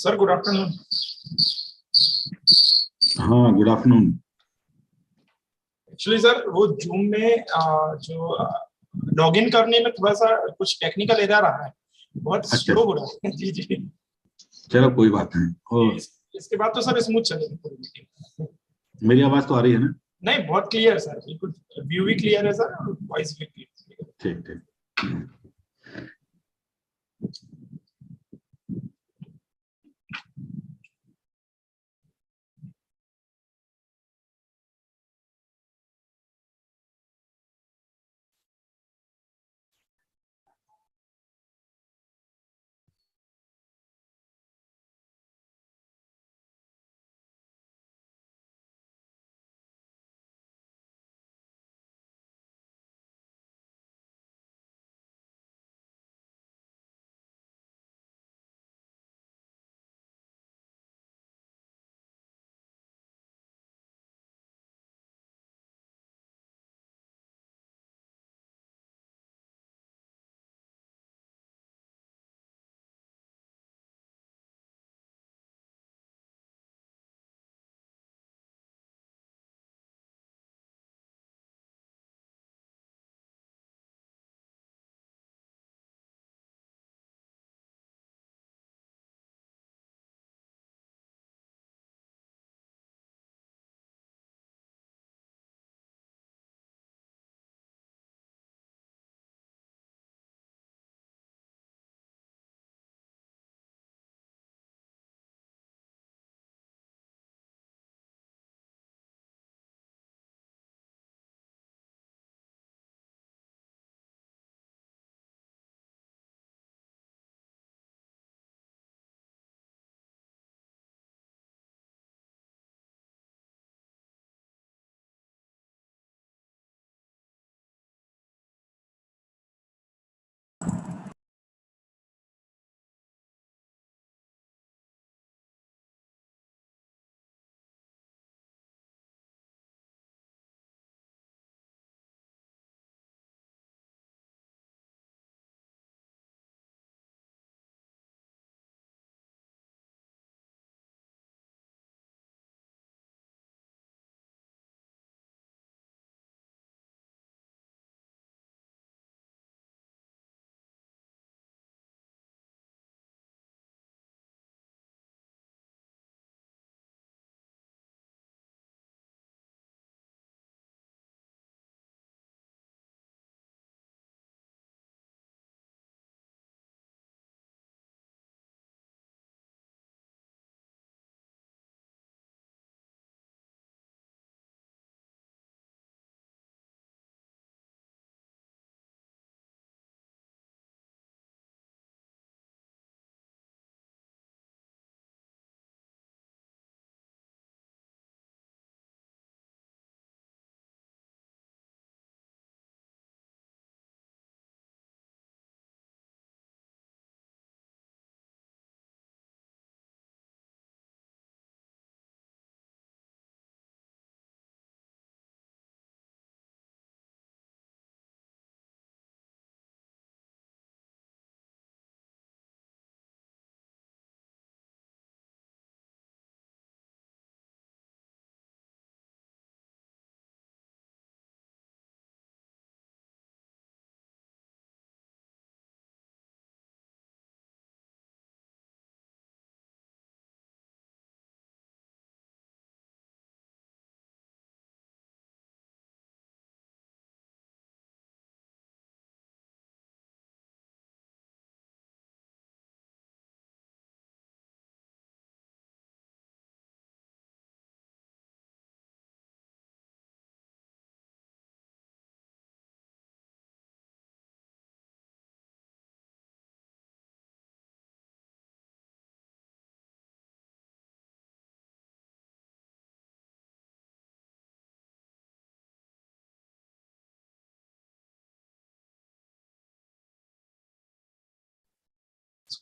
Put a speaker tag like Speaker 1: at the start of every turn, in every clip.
Speaker 1: Sir good afternoon.
Speaker 2: हाँ good afternoon.
Speaker 1: Actually sir वो zoom में जो लॉग इन करने में थोड़ा सा कुछ टेक्निकल एरर आ रहा है, बहुत स्लो हो रहा है। जी जी
Speaker 2: चलो कोई बात नहीं। और
Speaker 1: इसके बाद तो सर स्मूथ चलेगी पूरी मीटिंग।
Speaker 2: मेरी आवाज तो आ रही है ना?
Speaker 1: नहीं, बहुत क्लियर सर, बिल्कुल व्यू भी क्लियर है सर, और वॉइस भी क्लियर।
Speaker 2: ठीक ठीक।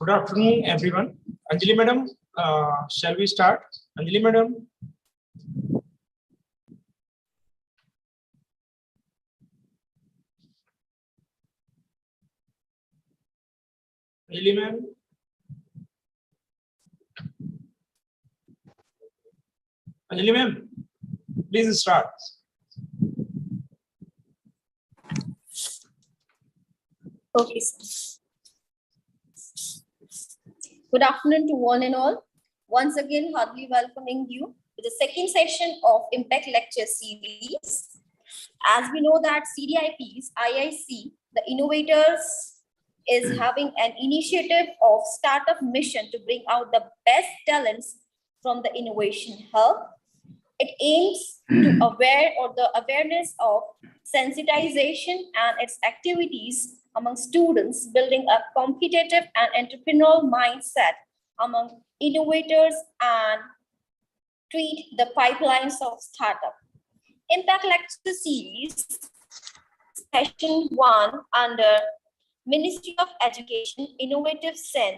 Speaker 1: Good afternoon, everyone. Anjali madam, shall we start? Anjali madam. Anjali ma'am. Anjali ma'am, please start.
Speaker 3: Okay, sir. Good afternoon to one and all. Once again, heartily welcoming you to the second session of Impact Lecture Series. As we know that CDI-4's IIC, the innovators, is having an initiative of startup mission to bring out the best talents from the innovation hub. It aims to the awareness of sensitization and its activities among students, building a competitive and entrepreneurial mindset among innovators and treat the pipelines of startup. Impact Lecture Series, Session 1 under Ministry of Education, Innovative Cell,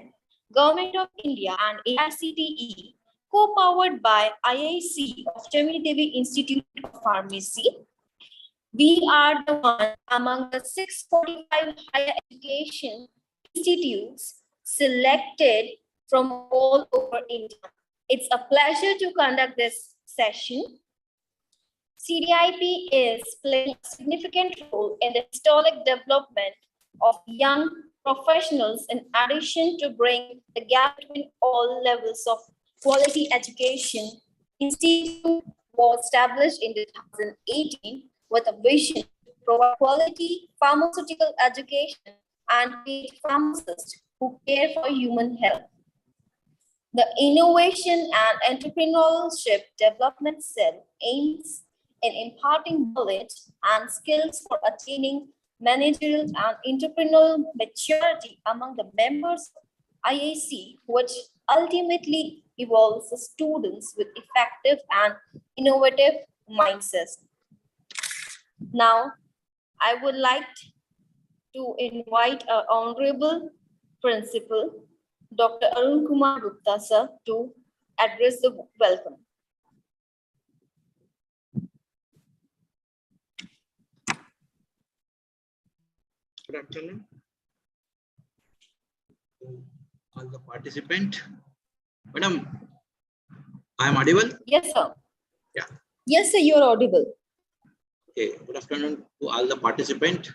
Speaker 3: Government of India and AICTE, co-powered by IIC of Chamini Devi Institute of Pharmacy. We are the one among the 645 higher education institutes selected from all over India. It's a pleasure to conduct this session. CDI-4 is playing a significant role in the historic development of young professionals in addition to bring the gap between all levels of quality education. Institute was established in 2018 with a vision to provide quality pharmaceutical education and create pharmacists who care for human health. The Innovation and Entrepreneurship Development Cell aims in imparting knowledge and skills for attaining managerial and entrepreneurial maturity among the members of IIC, which ultimately evolves the students with effective and innovative mindsets. Now, I would like to invite our Honorable Principal, Dr. Arun Kumar Gupta, sir, to address the welcome.
Speaker 4: Good afternoon to all the participants. Madam, I am audible?
Speaker 3: Yes, sir.
Speaker 4: Yeah.
Speaker 3: Yes, sir, you are audible.
Speaker 4: Okay. Good afternoon to all the participants.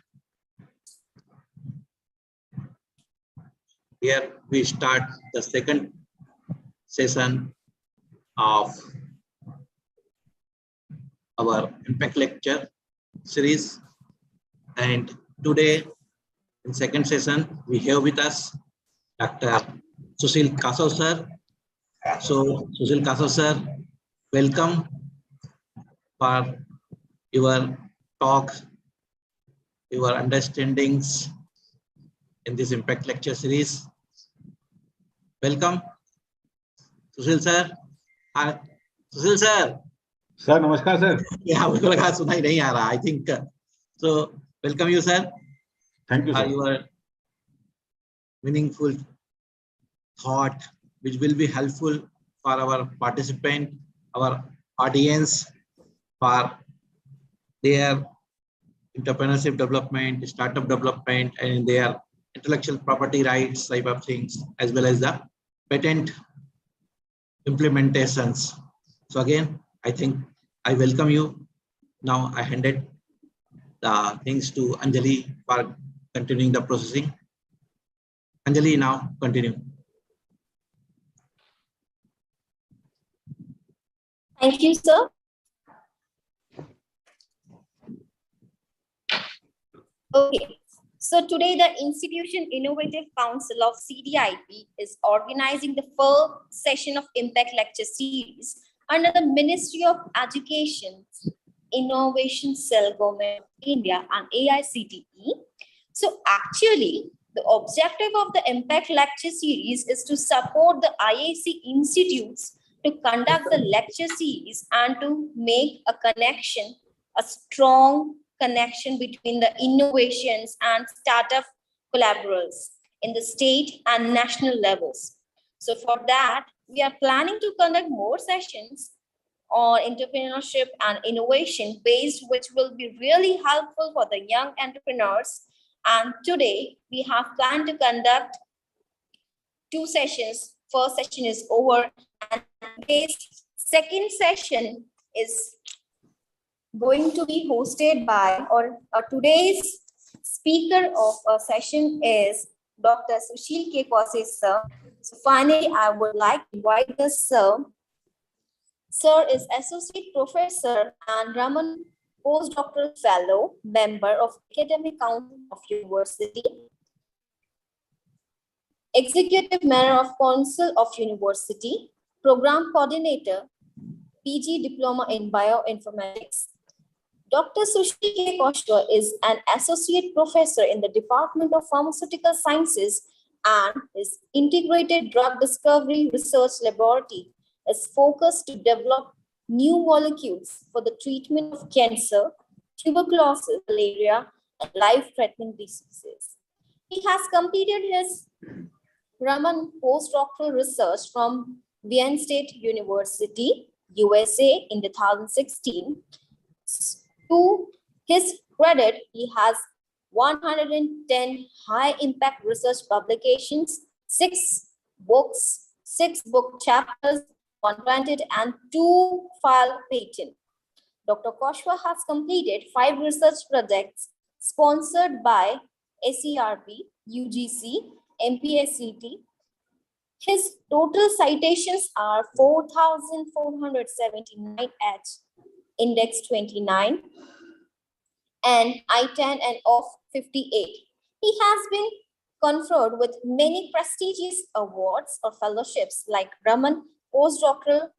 Speaker 4: Here we start the second session of our Impact Lecture series, and today in second session we have with us Dr. Sushil Kasav sir. So Sushil Kasav sir, welcome for your talk, your understandings in this Impact Lecture series. Welcome, Sushil sir. Sushil sir.
Speaker 2: Sir नमस्कार sir.
Speaker 4: Yeah, मुझे लगा सुनाई नहीं आ रहा. I think so. Welcome you, sir.
Speaker 2: Thank you, sir.
Speaker 4: For your meaningful thought, which will be helpful for our participant, our audience, for their entrepreneurship development, startup development, and their intellectual property rights type of things, as well as the patent implementations. So again, I think I welcome you. Now I handed the things to Anjali for continuing the processing. Anjali, now continue.
Speaker 3: Thank you, sir. Okay, so today the Institution Innovative Council of CDI-4 is organizing the first session of Impact Lecture Series under the Ministry of Education, Innovation Cell, Government of India and AICTE. So actually, the objective of the Impact Lecture Series is to support the IIC institutes to conduct the lecture series and to make a connection, a strong connection between the innovations and startup collaborators in the state and national levels. So for that, we are planning to conduct more sessions on entrepreneurship and innovation based, which will be really helpful for the young entrepreneurs. And today we have planned to conduct 2 sessions. First session is over, and today's second session is going to be hosted by, or today's speaker of a session is Dr. Sushil K. Kose, sir. So finally, I would like to invite the sir. Sir is Associate Professor and Raman Postdoctoral Fellow, member of Academic Council of University, Executive Member of Council of University, Program Coordinator, PG Diploma in Bioinformatics. Dr. Sushil K. Koshwa is an Associate Professor in the Department of Pharmaceutical Sciences, and his Integrated Drug Discovery Research Laboratory is focused to develop new molecules for the treatment of cancer, tuberculosis, malaria, and life-threatening diseases. He has completed his Raman postdoctoral research from Wayne State University, USA in 2016. To his credit, he has 110 high-impact research publications, 6 books, 6 book chapters, 1 patent, and 2 file patent. Dr. Koshwa has completed 5 research projects sponsored by ACRB, UGC, MPSCT. His total citations are 4,479 at Index 29 and I-10 and of 58. He has been conferred with many prestigious awards or fellowships like Raman Postdoctoral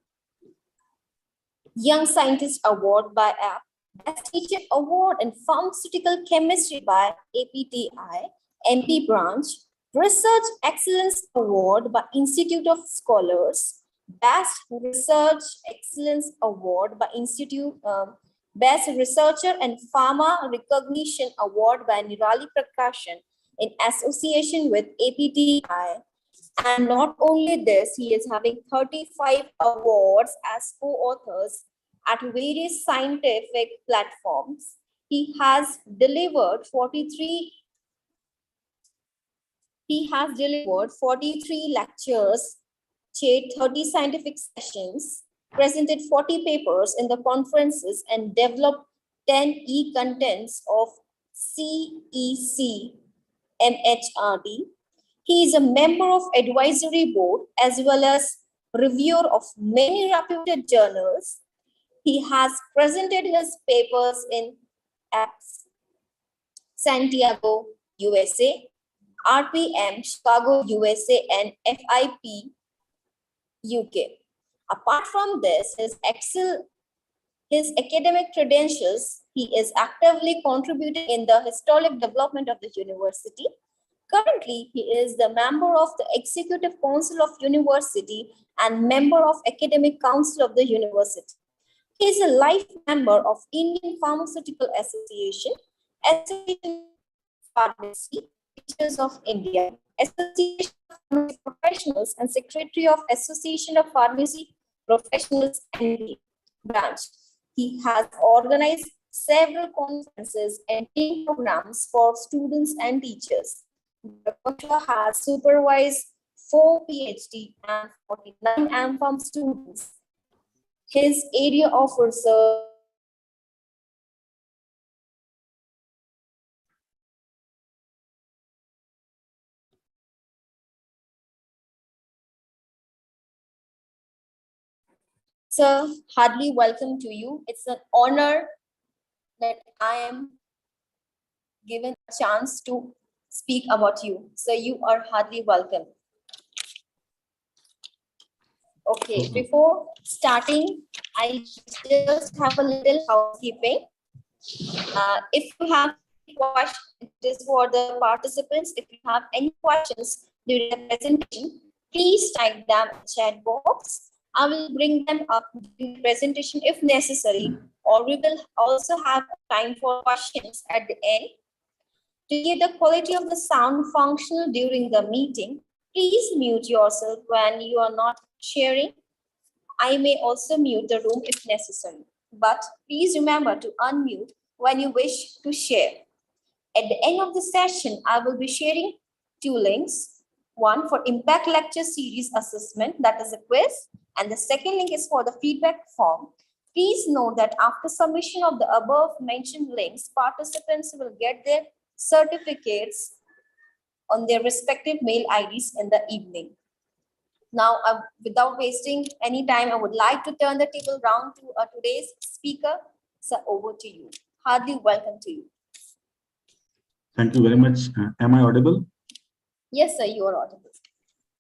Speaker 3: Young Scientist Award by AP, Best Teacher Award in Pharmaceutical Chemistry by APTI, MP Branch, Research Excellence Award by Institute of Scholars, Best Research Excellence Award by Institute, Best Researcher and Pharma Recognition Award by Nirali Prakashan in association with APTI. And not only this, he is having 35 awards as co-authors at various scientific platforms. He has delivered 43 lectures, chaired 30 scientific sessions, presented 40 papers in the conferences, and developed 10 e-contents of CEC MHRD. He is a member of advisory board as well as reviewer of many reputed journals. He has presented his papers in Santiago, USA, RPM, Chicago, USA, and FIP, UK. Apart from this, his academic credentials, he is actively contributing in the historic development of the university. Currently, he is the member of the Executive Council of University and member of Academic Council of the University. He is a life member of Indian Pharmaceutical Association, Association of Pharmacy Teachers of India, Association of Pharmacy Professionals, and Secretary of Association of Pharmacy Professionals and Branch. He has organized several conferences and training programs for students and teachers. Dr. Koshwa has supervised 4 PhD and 49 MPharm students. His area of research Sir, heartily welcome to you. It's an honor that I am given a chance to speak about you. So you are heartily welcome. Okay, before starting, I just have a little housekeeping. If you have questions, it is for the participants. If you have any questions during the presentation, please type them in the chat box. I will bring them up during the presentation if necessary, or we will also have time for questions at the end. To get the quality of the sound functional during the meeting, please mute yourself when you are not sharing. I may also mute the room if necessary, but please remember to unmute when you wish to share. At the end of the session, I will be sharing 2 links. One for Impact Lecture Series Assessment, that is a quiz, and the second link is for the feedback form. Please note that after submission of the above mentioned links, participants will get their certificates on their respective mail IDs in the evening. Now, without wasting any time, I would like to turn the table round to today's speaker. Sir, over to you. Heartily welcome to you.
Speaker 2: Thank you very much. Am I audible?
Speaker 3: Yes, sir, you are audible.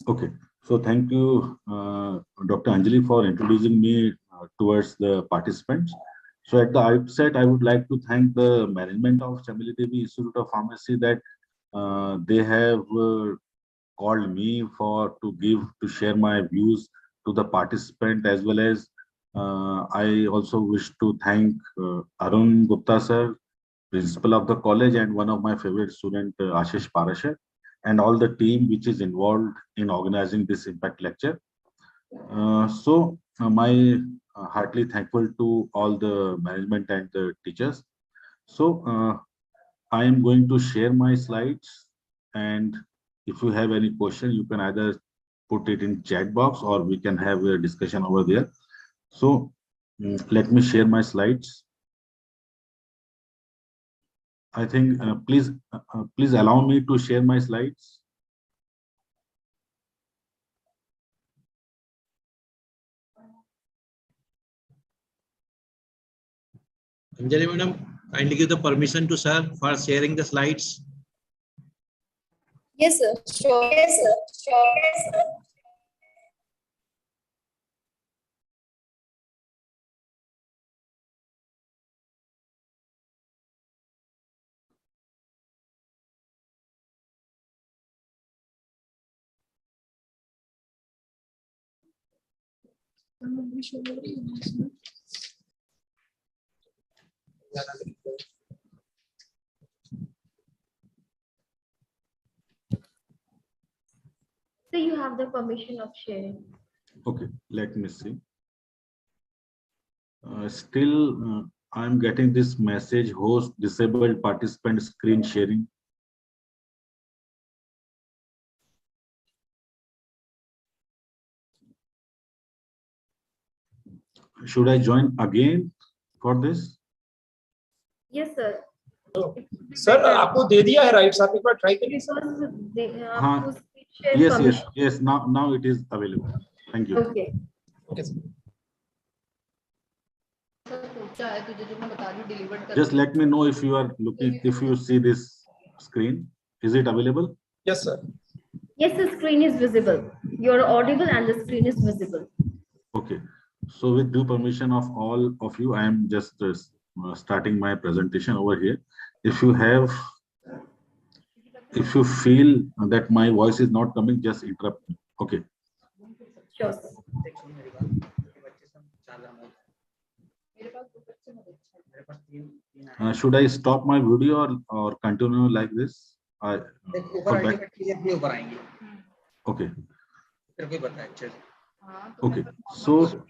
Speaker 2: Okay. So thank you, Dr. Anjali, for introducing me towards the participants. So at the outset, I would like to thank the management of Chameli Devi Institute of Pharmacy that they have called me to share my views to the participant, as well as I also wish to thank Arun Gupta sir, principal of the college, and one of my favorite student, Ashish Parashar, and all the team which is involved in organizing this impact lecture. My heartily thankful to all the management and the teachers. So I am going to share my slides, and if you have any question, you can either put it in chat box or we can have a discussion over there. So let me share my slides. I think please allow me to share my slides.
Speaker 4: Anjali madam, kindly give the permission to sir for sharing the slides.
Speaker 3: Yes, sir. Sure. Yes, sir. Sure. Yes, sir. So you have the permission of sharing.
Speaker 2: Okay, let me see. Still, I'm getting this message: host disabled participant screen sharing. Should I join again for this?
Speaker 3: Yes, sir.
Speaker 1: Sir आपको दे दिया है rights, आप एक बार try करिए
Speaker 3: Because
Speaker 2: हाँ,
Speaker 3: share
Speaker 2: yes,
Speaker 3: permission.
Speaker 2: yes. Now it is available. Thank you.
Speaker 3: Okay.
Speaker 1: Okay sir.
Speaker 2: Just let me know if you are looking, if you see this screen. Is it available?
Speaker 1: Yes sir.
Speaker 3: Yes, the screen is visible. You're audible and the screen is visible.
Speaker 2: Okay. So with due permission of all of you, I am just starting my presentation over here. If you feel that my voice is not coming, just interrupt me. Okay.
Speaker 3: Sure.
Speaker 2: Should I stop my video or continue like this? Okay. Okay. So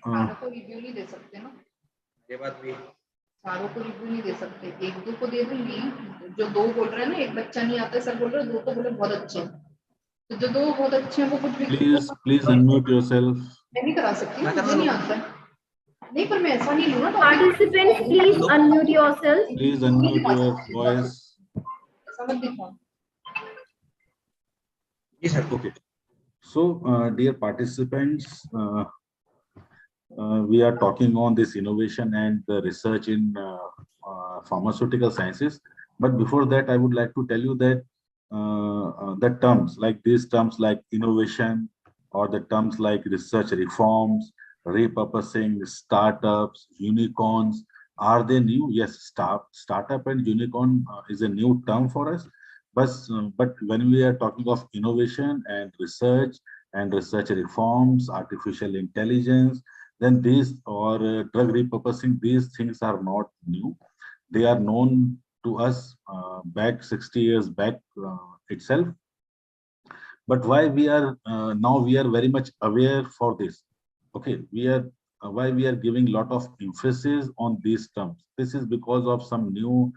Speaker 5: सारों को review नहीं दे सकते, एक दो को दे दूंगी. जो दो बोल रहे हैं ना, एक बच्चा नहीं आता सर बोल रहे, दो को बोले बहुत अच्छे हैं, तो जो दो बहुत अच्छे हैं वो कुछ भी
Speaker 2: please unmute yourself.
Speaker 5: मैं नहीं करा सकती, मुझे नहीं आता है. नहीं, पर मैं ऐसा नहीं लूँ ना.
Speaker 3: Participants, please unmute yourself.
Speaker 2: Please unmute your voice.
Speaker 5: ऐसा मत दिखाओ.
Speaker 4: Yes, sir.
Speaker 2: Okay. So, dear participants, we are talking on this innovation and the research in pharmaceutical sciences. But before that, I would like to tell you that the terms like these terms like innovation, or the terms like research reforms, repurposing, startups, unicorns, are they new? Yes, startup and unicorn is a new term for us. But when we are talking of innovation and research reforms, artificial intelligence, then these or drug repurposing, these things are not new. They are known to us back 60 years back itself. But why we are now we are very much aware for this. Okay, we are why we are giving a lot of emphasis on these terms. This is because of some new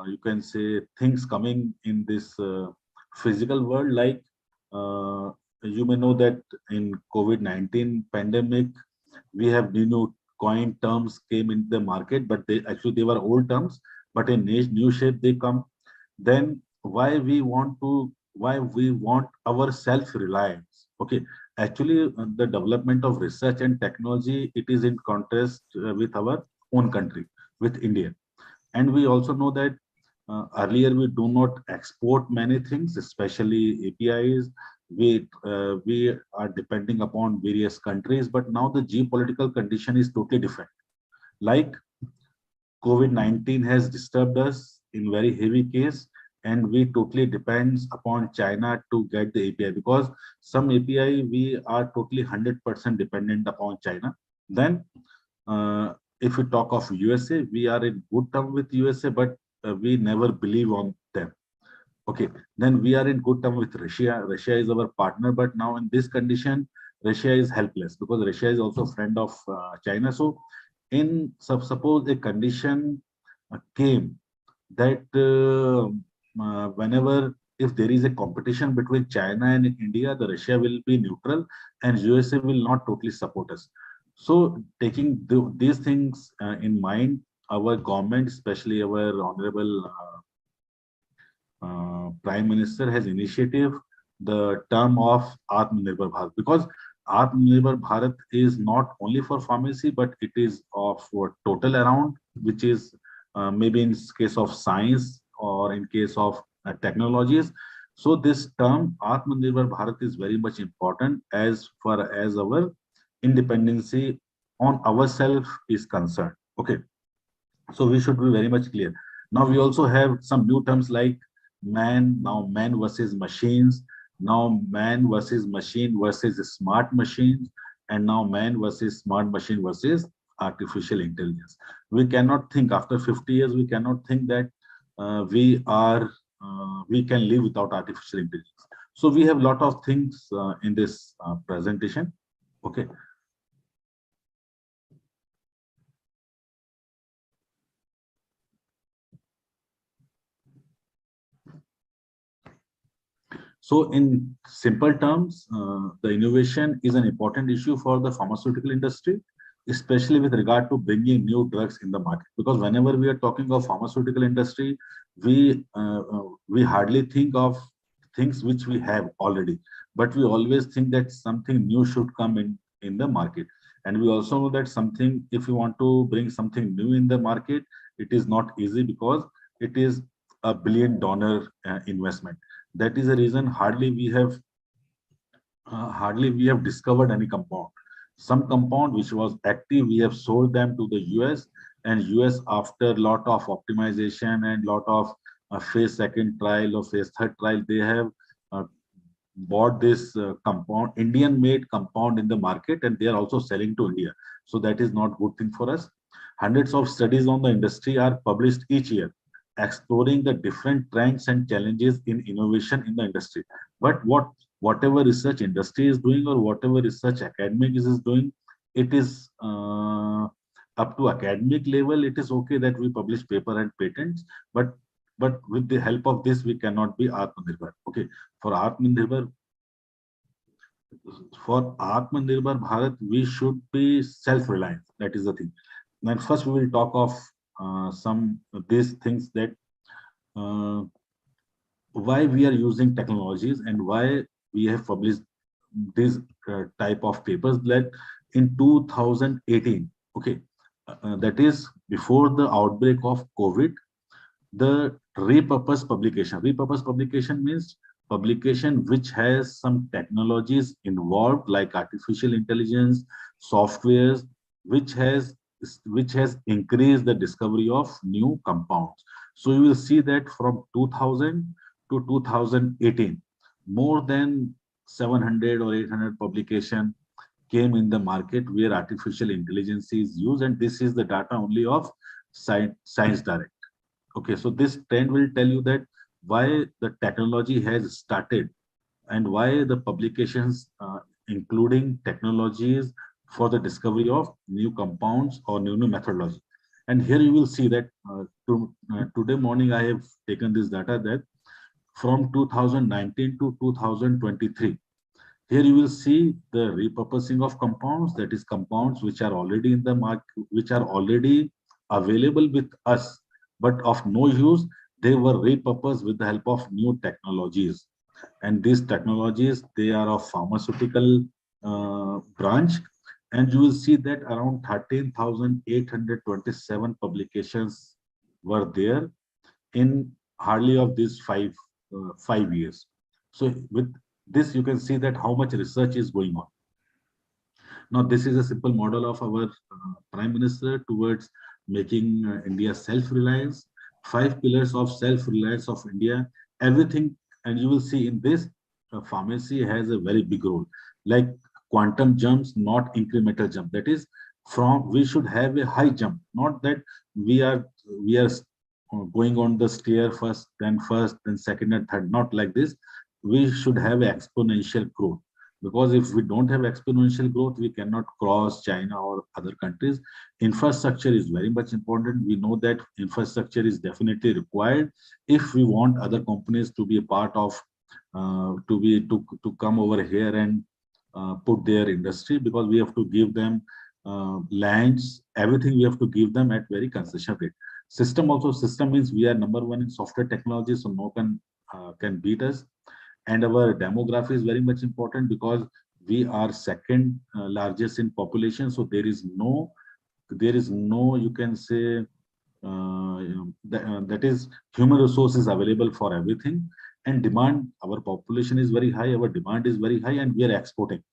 Speaker 2: you can say things coming in this physical world, like you may know that in COVID-19 pandemic, we have new coin terms came in the market, but they were old terms, but in new shape they come. Then why we want our self-reliance? Okay, actually the development of research and technology, it is in contrast with our own country, with India. And we also know that earlier we do not export many things, especially APIs. We are depending upon various countries, but now the geopolitical condition is totally different. Like COVID-19 has disturbed us in very heavy case, and we totally depends upon China to get the API, because some API we are totally 100% dependent upon China. Then if we talk of USA, we are in good term with USA, but we never believe on them. Okay, then we are in good term with Russia. Russia is our partner, but now in this condition, Russia is helpless because Russia is also a friend of China. So in suppose a condition came that whenever if there is a competition between China and India, the Russia will be neutral and USA will not totally support us. So taking these things in mind, our government, especially our honorable Prime Minister, has initiative the term of Atmanirbhar Bharat, because Atmanirbhar Bharat is not only for pharmacy, but it is of total around, which is maybe in case of science or in case of technologies. So this term Atmanirbhar Bharat is very much important as far as our independency on ourselves is concerned. Okay, so we should be very much clear. Now we also have some new terms like man, now man versus machines, now man versus machine versus smart machines, and now man versus smart machine versus artificial intelligence. We cannot think after 50 years, we cannot think that we can live without artificial intelligence. So we have a lot of things in this presentation. Okay. So in simple terms, the innovation is an important issue for the pharmaceutical industry, especially with regard to bringing new drugs in the market. Because whenever we are talking of pharmaceutical industry, we hardly think of things which we have already, but we always think that something new should come in the market. And we also know that something, if you want to bring something new in the market, it is not easy because it is a $1 billion investment. That is the reason hardly we have discovered any compound. Some compound which was active, we have sold them to the US, and US, after a lot of optimization and lot of phase 2nd trial or phase 3rd trial, they have bought this compound, Indian made compound in the market, and they are also selling to India. So that is not good thing for us. Hundreds of studies on the industry are published each year, exploring the different trends and challenges in innovation in the industry. But whatever research industry is doing or whatever research academic is doing, it is up to academic level. It is okay that we publish paper and patents, but with the help of this, we cannot be Atmanirbhar. Okay, for Atmanirbhar Bharat, we should be self-reliant. That is the thing. Then first we will talk of some of these things, that why we are using technologies and why we have published this type of papers. That in 2018, okay, that is before the outbreak of COVID, the repurposed publication means publication which has some technologies involved, like artificial intelligence, softwares, which has increased the discovery of new compounds. So you will see that from 2000 to 2018, more than 700 or 800 publication came in the market where artificial intelligence is used, and this is the data only of Science Direct. Okay, so this trend will tell you that why the technology has started and why the publications including technologies for the discovery of new compounds or new methodology. And here you will see that today morning I have taken this data that from 2019 to 2023, Here you will see the repurposing of compounds, that is compounds which are already in the market, which are already available with us, but of no use. They were repurposed with the help of new technologies. And these technologies, they are of pharmaceutical branch. And you will see that around 13,827 publications were there in hardly of these 5 years. So with this, you can see that how much research is going on. Now, this is a simple model of our Prime Minister towards making India self-reliance. 5 pillars of self-reliance of India, everything, and you will see in this, pharmacy has a very big role, like quantum jumps, not incremental jump. That is, we should have a high jump, not that we are going on the stair first, then second and third, not like this. We should have exponential growth, because if we don't have exponential growth, we cannot cross China or other countries. Infrastructure is very much important. We know that infrastructure is definitely required if we want other companies to be a part of, to come over here and put their industry, because we have to give them lands, everything we have to give them at very concession rate. System means we are number one in software technology, so no can beat us. And our demography is very much important, because we are second largest in population. So there is no, you can say, that is human resources available for everything. And demand, our population is very high, our demand is very high, and we are exporting.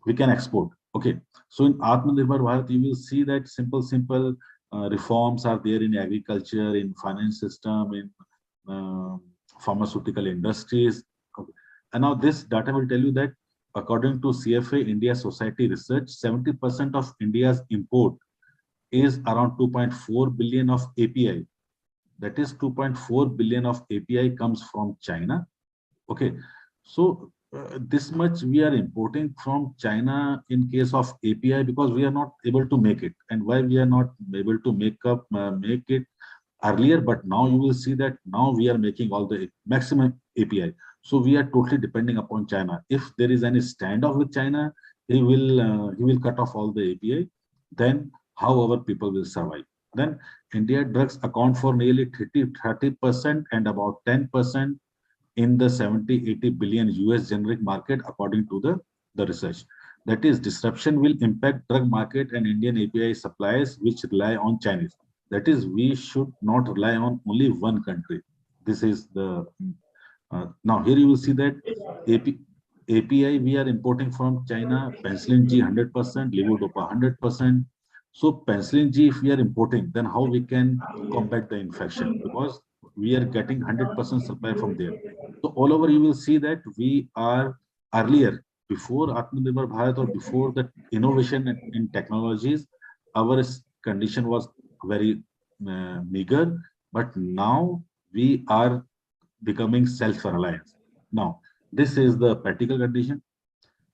Speaker 2: We can export. Okay. So in Atmanirbhar Bharat, you will see that simple reforms are there in agriculture, in finance system, in pharmaceutical industries. Okay. And now this data will tell you that according to CFA India Society Research, 70% of India's import is around 2.4 billion of API. That is 2.4 billion of API comes from China. Okay. So this much we are importing from China in case of API, because we are not able to make it. And why we are not able to make it earlier, but now you will see that now we are making all the maximum API. So we are totally depending upon China. If there is any standoff with China, he will cut off all the API. Then how our people will survive? Then India drugs account for nearly 30% and about 10% in the 70-80 billion US generic market, according to the research. That is, disruption will impact drug market and Indian API suppliers which rely on Chinese. That is, we should not rely on only one country. This is the now here you will see that API we are importing from China, penicillin G 100%, levodopa 100%. So penicillin G, if we are importing, then how we can combat the infection? Because we are getting 100% supply from there. So all over you will see that we are earlier, before Atmanirbhar Bharat or before the innovation in technologies, our condition was very meager, but now we are becoming self-reliant. Now, this is the practical condition,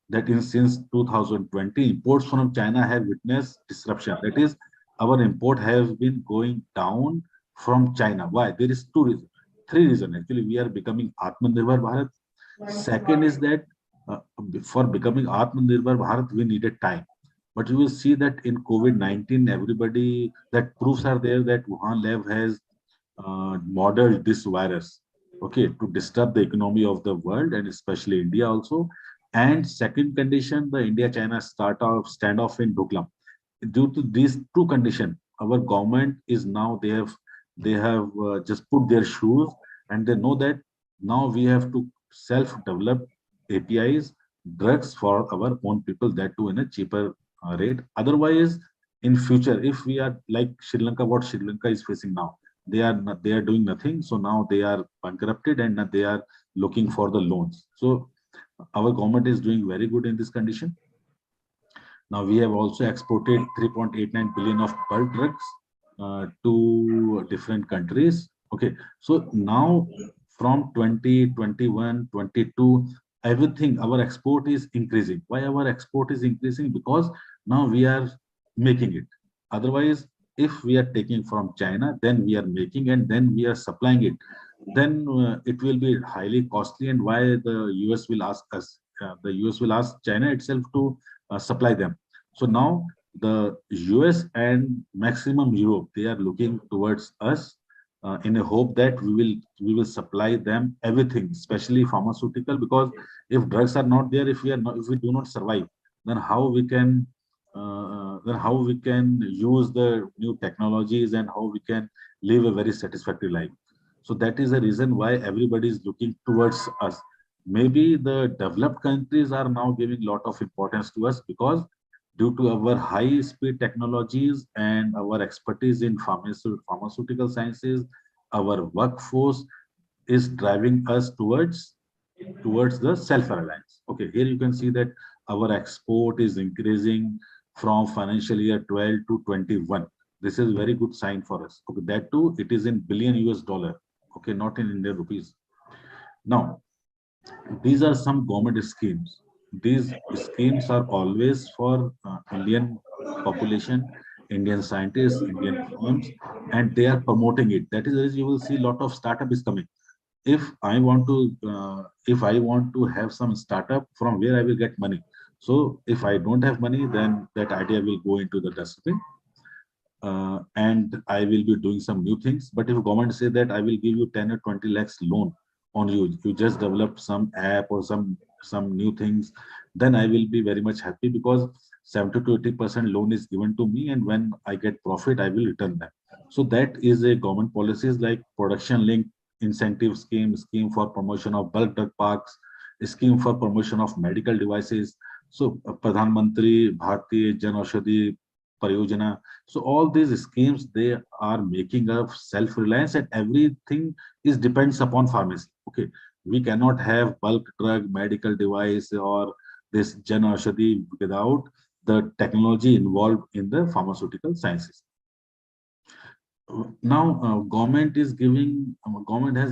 Speaker 2: that is, since 2020, imports from China have witnessed disruption. That is, our import have been going down from China. Why? There is three reasons. Actually, we are becoming Atmanirbhar Bharat. Second is that for becoming Atmanirbhar Bharat, we needed time. But you will see that in COVID-19, everybody, that proofs are there that Wuhan lab has modeled this virus, okay, to disturb the economy of the world and especially India also. And second condition, the India-China standoff in Doklam. Due to these two conditions, our government is now, they have just put their shoes, and they know that now we have to self-develop APIs, drugs for our own people, that too in a cheaper rate. Otherwise, in future, if we are like Sri Lanka, what Sri Lanka is facing now, they are doing nothing. So now they are bankrupted and they are looking for the loans. So our government is doing very good in this condition. Now we have also exported 3.89 billion of bulk drugs to different countries. Okay, so now from 2021, 22, everything, our export is increasing. Why our export is increasing? Because now we are making it. Otherwise, if we are taking from China, then we are making and then we are supplying it, then it will be highly costly. And why the US will ask us the US will ask China itself to supply them. So now the US and maximum Europe, they are looking towards us in a hope that we will supply them everything, especially pharmaceutical, because if drugs are not there, if we do not survive, then how we can use the new technologies and how we can live a very satisfactory life. So that is the reason why everybody is looking towards us. Maybe the developed countries are now giving a lot of importance to us because due to our high speed technologies and our expertise in pharmaceutical sciences, our workforce is driving us towards the self-reliance. Okay, here you can see that our export is increasing from financial year 12 to 21. This is very good sign for us. Okay, that too, it is in billion US dollar. Okay, not in Indian rupees. Now, these are some government schemes. These schemes are always for Indian population, Indian scientists, Indian firms, and they are promoting it. That is the reason you will see a lot of startup is coming. If I want to have some startup, from where I will get money? So if I don't have money, then that idea will go into the dustbin. And I will be doing some new things. But if government say that I will give you 10 or 20 lakhs loan on you just develop some app or some new things, then I will be very much happy because 70 to 80% loan is given to me, and when I get profit, I will return them. So that is a government policies like production linked incentive scheme for promotion of bulk drug parks, a scheme for promotion of medical devices. So Pradhan Mantri Bharatiya Jan Aushadhi Pariyojana. So all these schemes, they are making us self-reliance, and everything is depends upon pharmacy. Okay, we cannot have bulk drug, medical device, or this Jan Aushadhi without the technology involved in the pharmaceutical sciences. Now, government has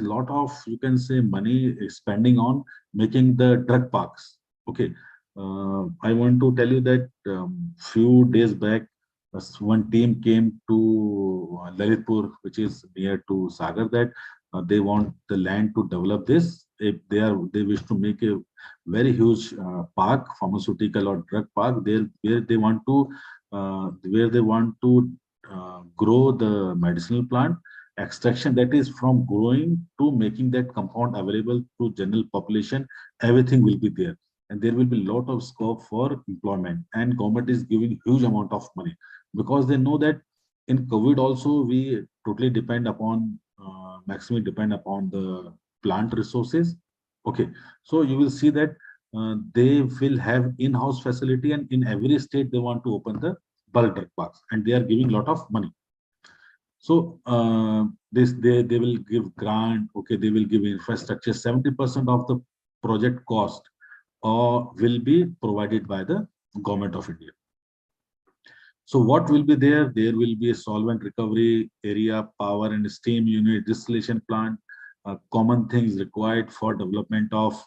Speaker 2: a lot of, you can say, money spending on making the drug parks. Okay, I want to tell you that few days back, one team came to Lalitpur, which is near to Sagar, that they want the land to develop this. If they wish to make a very huge park, pharmaceutical or drug park, where they want to grow the medicinal plant extraction, that is from growing to making that compound available to general population. Everything will be there, and there will be a lot of scope for employment, and government is giving huge amount of money because they know that in COVID also we totally depend upon maximally depend upon the plant resources. Okay, so you will see that they will have in-house facility, and in every state they want to open the bulk drug parks, and they are giving a lot of money. So they will give grant. Okay, they will give infrastructure. 70% of the project cost will be provided by the government of India. So what will be there? There will be a solvent recovery area, power and steam unit, distillation plant, common things required for development of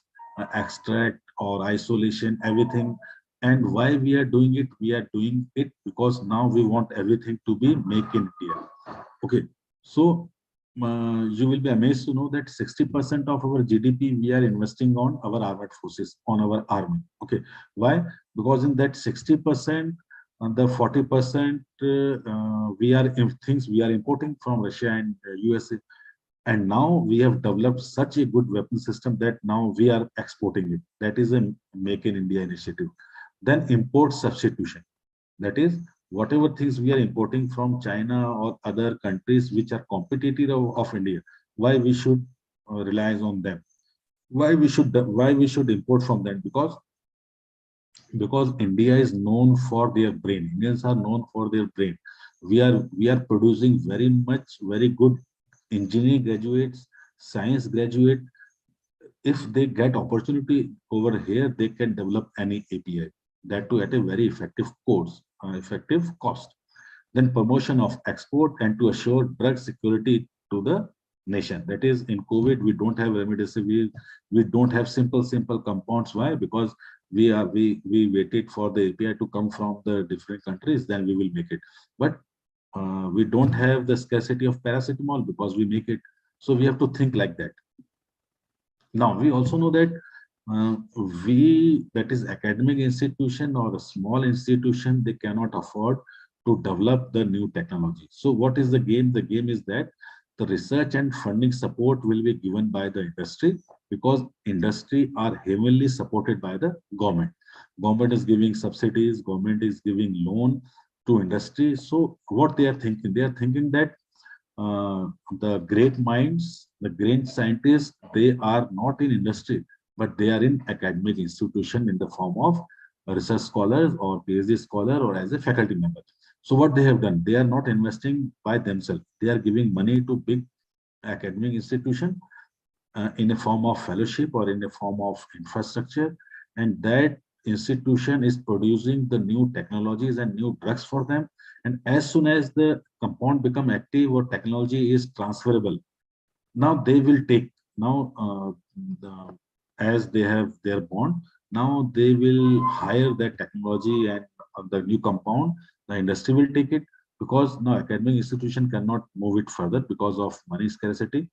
Speaker 2: extract or isolation, everything. And why we are doing it? We are doing it because now we want everything to be made in India. Okay, so you will be amazed to know that 60% of our GDP we are investing on our armed forces, on our army. Okay, why? Because in that 60%, the 40% we are importing from Russia and USA, and now we have developed such a good weapon system that now we are exporting it. That is a Make in India initiative. Then import substitution, that is whatever things we are importing from China or other countries which are competitive of India, why we should rely on them? Why we should import from them? Because India is known for their brain. Indians are known for their brain. We are producing very good engineering graduates, science graduate. If they get opportunity over here, they can develop any API, that too at a very effective cost. Then promotion of export and to assure drug security to the nation. That is, in COVID, we don't have remdesivir, we don't have simple compounds. Why? Because we waited for the API to come from the different countries, then we will make it. But we don't have the scarcity of paracetamol because we make it. So we have to think like that. Now we also know that that is academic institution or a small institution, they cannot afford to develop the new technology. So what is the game? The game is that the research and funding support will be given by the industry, because industry are heavily supported by the government. Government is giving subsidies, government is giving loan to industry. So what they are thinking? They are thinking that the great minds, the great scientists, they are not in industry, but they are in academic institution in the form of research scholars or PhD scholar or as a faculty member. So what they have done, they are not investing by themselves. They are giving money to big academic institution in a form of fellowship or in a form of infrastructure, and that institution is producing the new technologies and new drugs for them. And as soon as the compound become active or technology is transferable, now they will take, now as they have their bond, now they will hire that technology and the new compound, the industry will take it, because now academic institution cannot move it further because of money scarcity.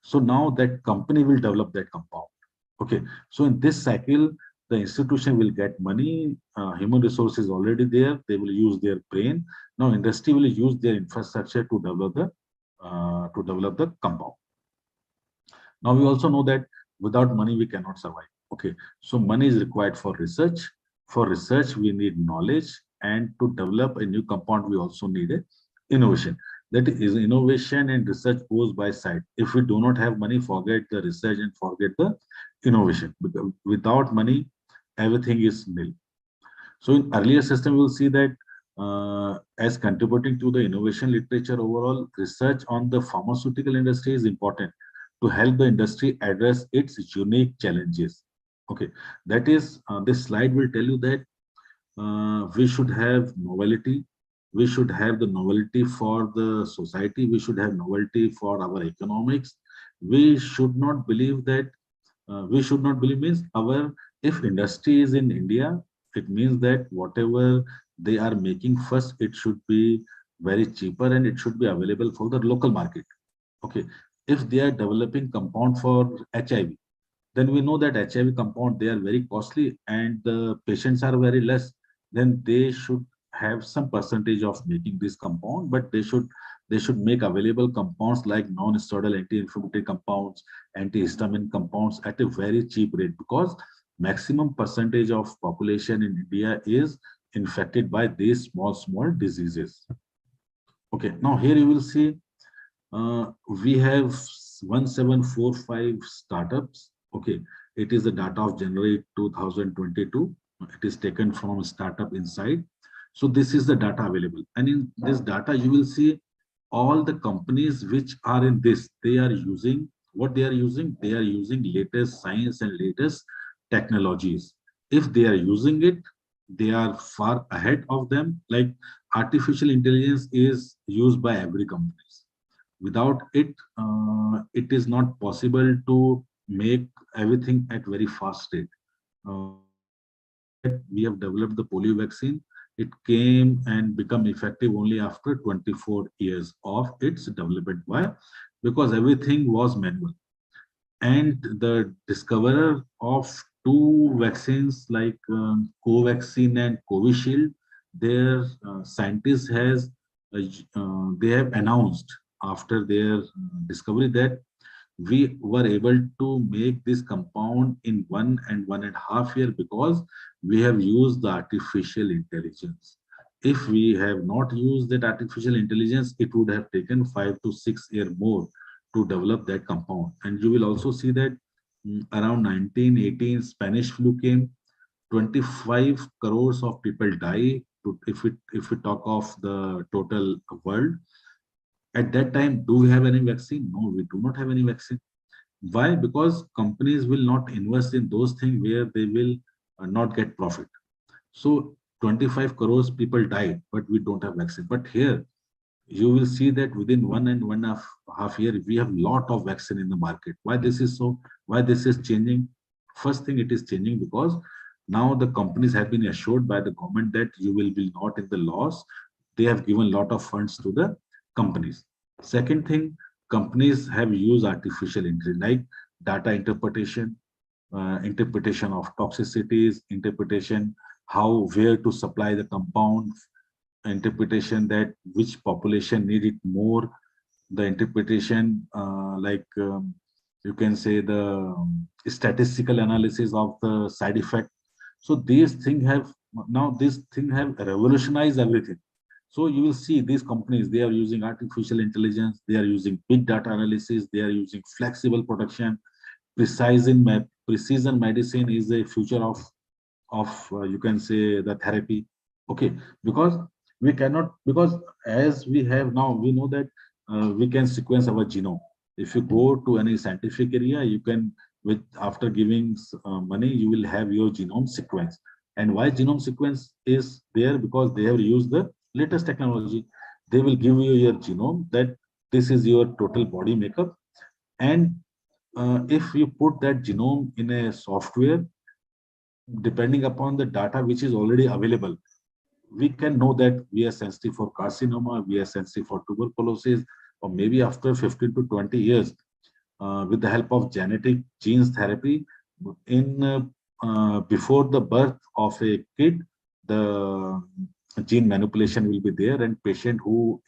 Speaker 2: So now that company will develop that compound. Okay, so in this cycle, the institution will get money, human resources already there, they will use their brain. Now industry will use their infrastructure to develop the compound. Now we also know that without money we cannot survive. Okay, so money is required for research. For research we need knowledge, and to develop a new compound we also need a innovation. That is, innovation and research goes by side. If we do not have money, forget the research and forget the innovation. Because without money, everything is nil. So in earlier system, we'll see that as contributing to the innovation literature overall, research on the pharmaceutical industry is important to help the industry address its unique challenges. Okay, that is, this slide will tell you that we should have novelty. We should have the novelty for the society. We should have novelty for our economics. We should not believe that, means if industry is in India, it means that whatever they are making first, it should be very cheaper and it should be available for the local market. Okay, if they are developing compound for HIV, then we know that HIV compound, they are very costly and the patients are very less. Then they should have some percentage of making this compound, but they should make available compounds like non-steroidal anti-inflammatory compounds, antihistamine compounds at a very cheap rate, because maximum percentage of population in India is infected by these small diseases. Okay, now here you will see we have 1745 startups. Okay, it is the data of January 2022. It is taken from Startup Insight. So this is the data available, and in this data you will see all the companies which are in this. They are using what they are using. They are using latest science and latest technologies. If they are using it, they are far ahead of them. Like artificial intelligence is used by every company. Without it, it is not possible to make everything at very fast rate. We have developed the polio vaccine. It came and become effective only after 24 years of its development. Why? Because everything was manual. And the discoverer of two vaccines like Covaxin and Covishield, their scientists they have announced after their discovery that we were able to make this compound in 1 and 1.5 years because we have used the artificial intelligence. If we have not used that artificial intelligence, it would have taken 5 to 6 years more to develop that compound. And you will also see that around 1918 Spanish flu came, 25 crores of people die. If we talk of the total world, at that time, do we have any vaccine? No, we do not have any vaccine. Why? Because companies will not invest in those things where they will not get profit. So 25 crores people died, but we don't have vaccine. But here, you will see that within 1 and 1.5 years, we have a lot of vaccine in the market. Why this is so? Why this is changing? First thing, it is changing because now the companies have been assured by the government that you will be not in the loss. They have given a lot of funds to the companies. Second thing, companies have used artificial intelligence like data interpretation, interpretation of toxicities, interpretation where to supply the compound, interpretation that which population need it more, the interpretation you can say the statistical analysis of the side effect. So these things have revolutionized everything. So you will see these companies, they are using artificial intelligence, they are using big data analysis, they are using flexible production. Precision medicine is a future of you can say the therapy. Okay, because as we have now, we know that we can sequence our genome. If you go to any scientific area, you can, after giving money, you will have your genome sequence. And why genome sequence is there? Because they have used the latest technology. They will give you your genome, that this is your total body makeup. And if you put that genome in a software, depending upon the data which is already available, we can know that we are sensitive for carcinoma, we are sensitive for tuberculosis, or maybe after 15 to 20 years, with the help of genetic genes therapy, before the birth of a kid, the gene manipulation will be there, and patient who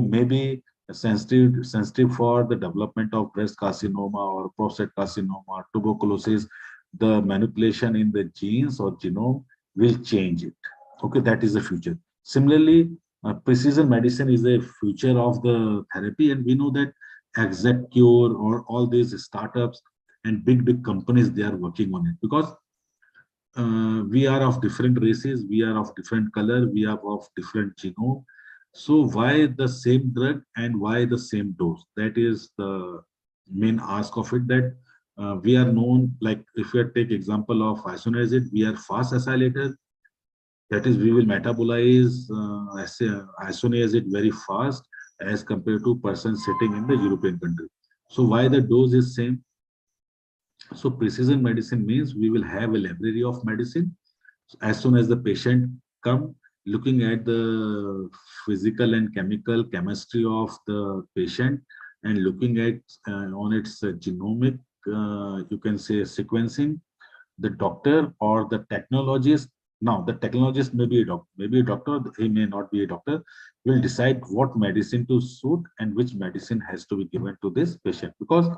Speaker 2: may be sensitive for the development of breast carcinoma or prostate carcinoma or tuberculosis, the manipulation in the genes or genome will change it. Okay, that is the future. Similarly, precision medicine is a future of the therapy, and we know that Exact Cure or all these startups and big companies, they are working on it, because we are of different races, we are of different color, we are of different genome. So why the same drug and why the same dose? That is the main ask of it, that we are known, like if we take example of isoniazid, we are fast acylators. That is, we will metabolize isoniazid very fast as compared to person sitting in the European country. So why the dose is same? So precision medicine means we will have a library of medicine. As soon as the patient come, looking at the physical and chemical chemistry of the patient and looking at on its genomic, you can say sequencing, the doctor or the technologist. Now, the technologist may be a doctor, he may not be a doctor, will decide what medicine to suit and which medicine has to be given to this patient. Because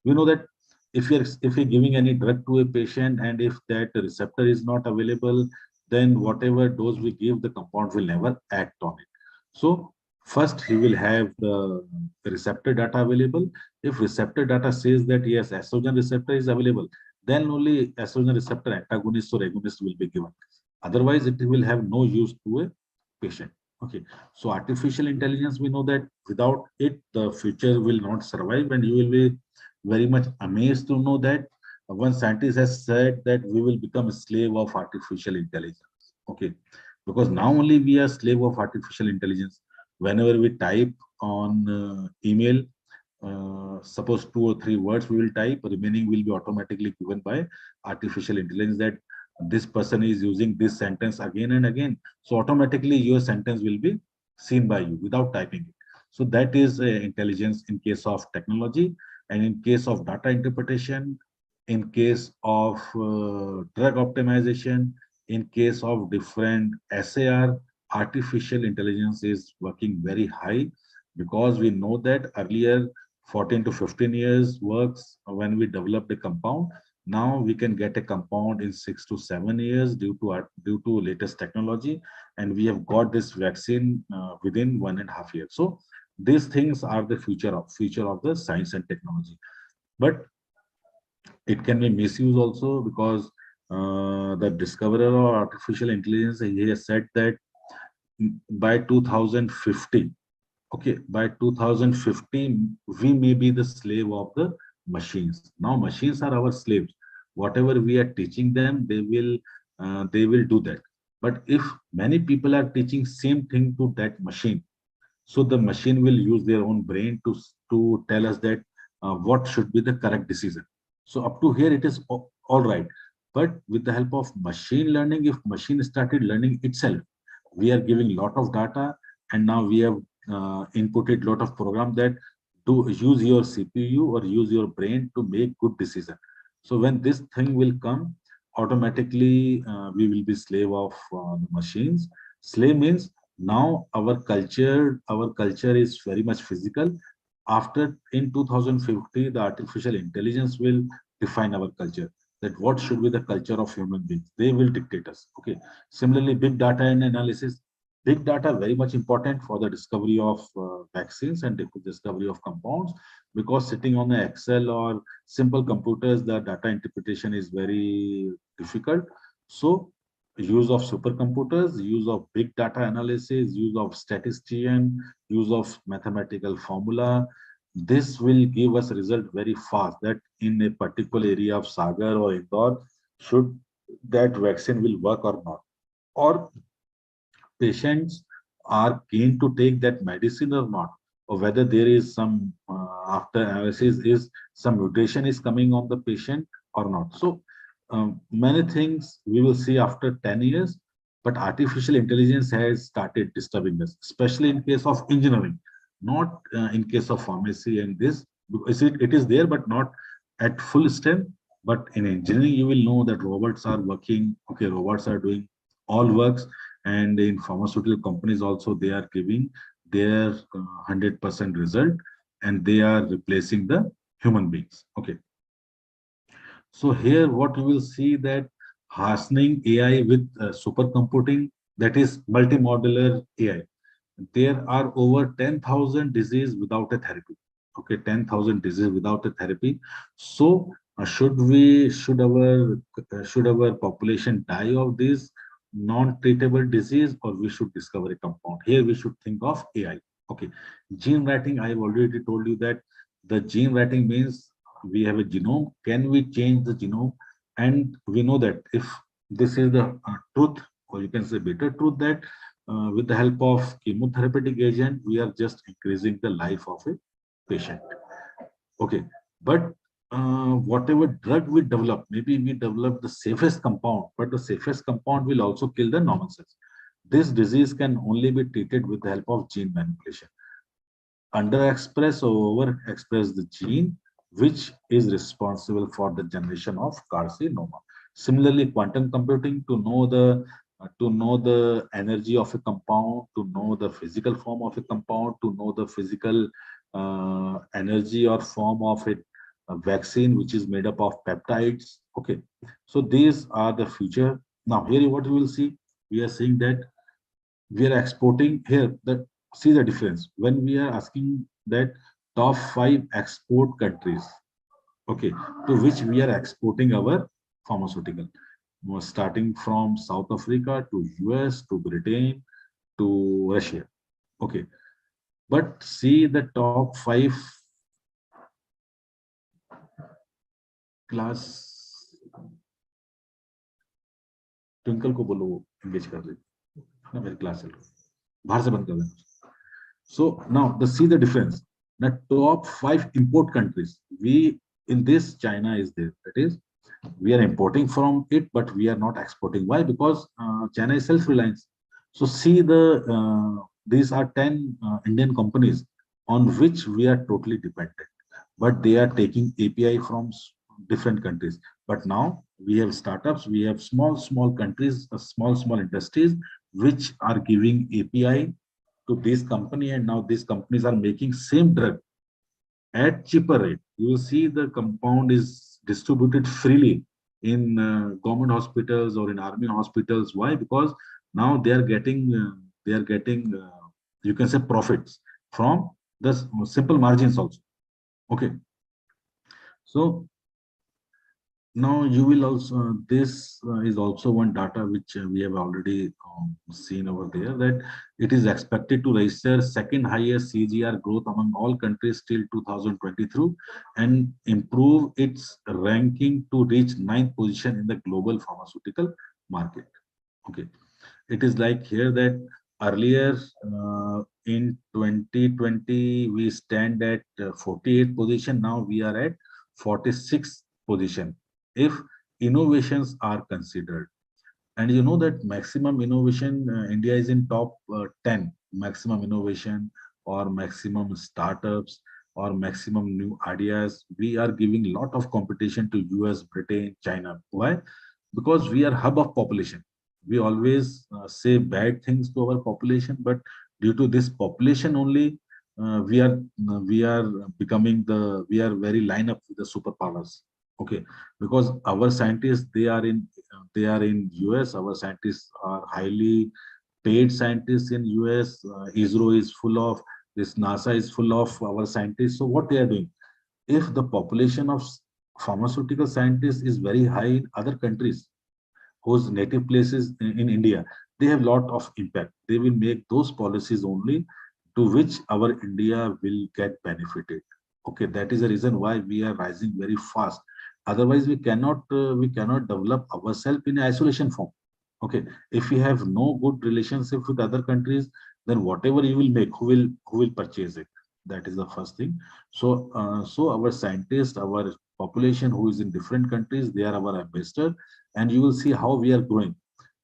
Speaker 2: we know that if you're giving any drug to a patient and if that receptor is not available, then whatever dose we give, the compound will never act on it. So first he will have the receptor data available. If receptor data says that yes, estrogen receptor is available, then only estrogen receptor antagonist or agonist will be given. Otherwise, it will have no use to a patient. Okay, so artificial intelligence, we know that without it, the future will not survive, and you will be very much amazed to know that one scientist has said that we will become a slave of artificial intelligence. Okay, because now only we are slave of artificial intelligence. Whenever we type on email, suppose 2 or 3 words we will type, remaining will be automatically given by artificial intelligence, that this person is using this sentence again and again. So automatically your sentence will be seen by you without typing it. So that is intelligence in case of technology. And in case of data interpretation, in case of drug optimization, in case of different SAR, artificial intelligence is working very high, because we know that earlier 14 to 15 years works when we developed a compound. Now we can get a compound in 6 to 7 years due to latest technology, and we have got this vaccine within 1.5 years. So these things are the future of the science and technology. But it can be misused also, because the discoverer of artificial intelligence, he has said that by 2050, okay, by 2050, we may be the slave of the machines. Now machines are our slaves. Whatever we are teaching them, they will do that. But if many people are teaching same thing to that machine, so the machine will use their own brain to tell us that what should be the correct decision. So up to here it is all right. But with the help of machine learning, if machine started learning itself, we are giving lot of data, and now we have inputted lot of program that to use your CPU or use your brain to make good decision. So when this thing will come, automatically we will be slave of the machines. Slave means now our culture is very much physical. After in 2050, the artificial intelligence will define our culture. That what should be the culture of human beings? They will dictate us. Okay. Similarly, big data and analysis. Big data very much important for the discovery of vaccines and discovery of compounds, because sitting on the Excel or simple computers, the data interpretation is very difficult. So use of supercomputers, use of big data analysis, use of statistician, use of mathematical formula. This will give us result very fast, that in a particular area of Sagar or Indore, should that vaccine will work or not. Or patients are keen to take that medicine or not, or whether there is some after analysis is some mutation is coming on the patient or not. So many things we will see after 10 years, but artificial intelligence has started disturbing us, especially in case of engineering, not in case of pharmacy and this. Because it is there, but not at full strength. But in engineering, you will know that robots are working. Okay, robots are doing all works, and in pharmaceutical companies also they are giving their 100% result, and they are replacing the human beings. Okay. So here what you will see that harnessing AI with supercomputing, that is multimodular AI. There are over 10,000 diseases without a therapy. Okay, 10,000 diseases without a therapy. So should our population die of this non-treatable disease, or we should discover a compound? Here we should think of AI. Okay, gene writing, I have already told you that the gene writing means we have a genome. Can we change the genome? And we know that if this is the truth, or you can say better truth, that with the help of chemotherapeutic agent, we are just increasing the life of a patient. Okay, but whatever drug we develop, maybe we develop the safest compound, but the safest compound will also kill the normal cells. This disease can only be treated with the help of gene manipulation. Underexpress or overexpress the gene which is responsible for the generation of carcinoma. Similarly, quantum computing, to know the energy of a compound, to know the physical form of a compound, to know the physical energy or form of a vaccine which is made up of peptides. Okay, so these are the future. Now here what we will see, we are seeing that we are exporting here. See the difference when we are asking that top 5 export countries, okay, to which we are exporting our pharmaceutical. Starting from South Africa to US to Britain to Russia. Okay, but see the top 5 class. Twinkle को बोलो engage कर ले ना, मेरी class चल रही, बाहर से बंद कर देना. So now see the difference. The top 5 import countries, we in this China is there. That is, we are importing from it, but we are not exporting. Why? Because China is self-reliant. So see these are 10 Indian companies on which we are totally dependent, but they are taking API from different countries. But now we have startups, we have small countries, small industries which are giving API to this company, and now these companies are making same drug at cheaper rate. You will see the compound is distributed freely in government hospitals or in army hospitals. Why? Because now they are getting you can say profits from the simple margins also. Okay, so now you will also, this is also one data which we have already seen over there, that it is expected to register second highest CGR growth among all countries till 2023 and improve its ranking to reach 9th position in the global pharmaceutical market. Okay, it is like here that earlier in 2020 we stand at 48th position. Now we are at 46th position if innovations are considered. And you know that maximum innovation, India is in top 10 maximum innovation or maximum startups or maximum new ideas. We are giving a lot of competition to US, Britain, China. Why? Because we are hub of population. We always say bad things to our population, but due to this population only, we are becoming we are very line up with the superpowers. Okay, because our scientists they are in US. Our scientists are highly paid scientists in US. ISRO is full of this. NASA is full of our scientists. So what they are doing? If the population of pharmaceutical scientists is very high in other countries, whose native places in India, they have lot of impact. They will make those policies only to which our India will get benefited. Okay, that is the reason why we are rising very fast. Otherwise, we cannot develop ourselves in isolation form. Okay, if we have no good relationship with other countries, then whatever you will make, who will purchase it? That is the first thing. So, so our scientists, our population who is in different countries, they are our ambassador, and you will see how we are growing.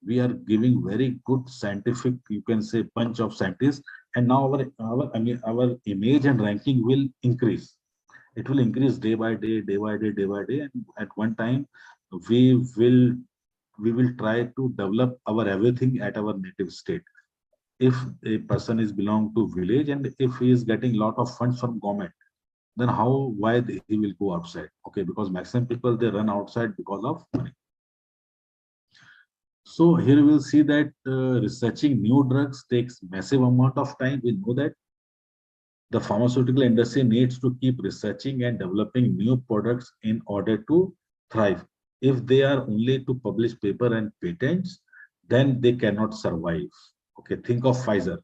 Speaker 2: We are giving very good scientific, you can say, bunch of scientists, and now our image and ranking will increase. It will increase day by day, day by day, day by day, and at one time we will we will try to develop our everything at our native state. If a person is belong to village and if he is getting lot of funds from government, then he will go outside? Okay, because maximum people they run outside because of money. So here we'll see that researching new drugs takes massive amount of time. We know that the pharmaceutical industry needs to keep researching and developing new products in order to thrive. If they are only to publish paper and patents, then they cannot survive. Okay, think of Pfizer.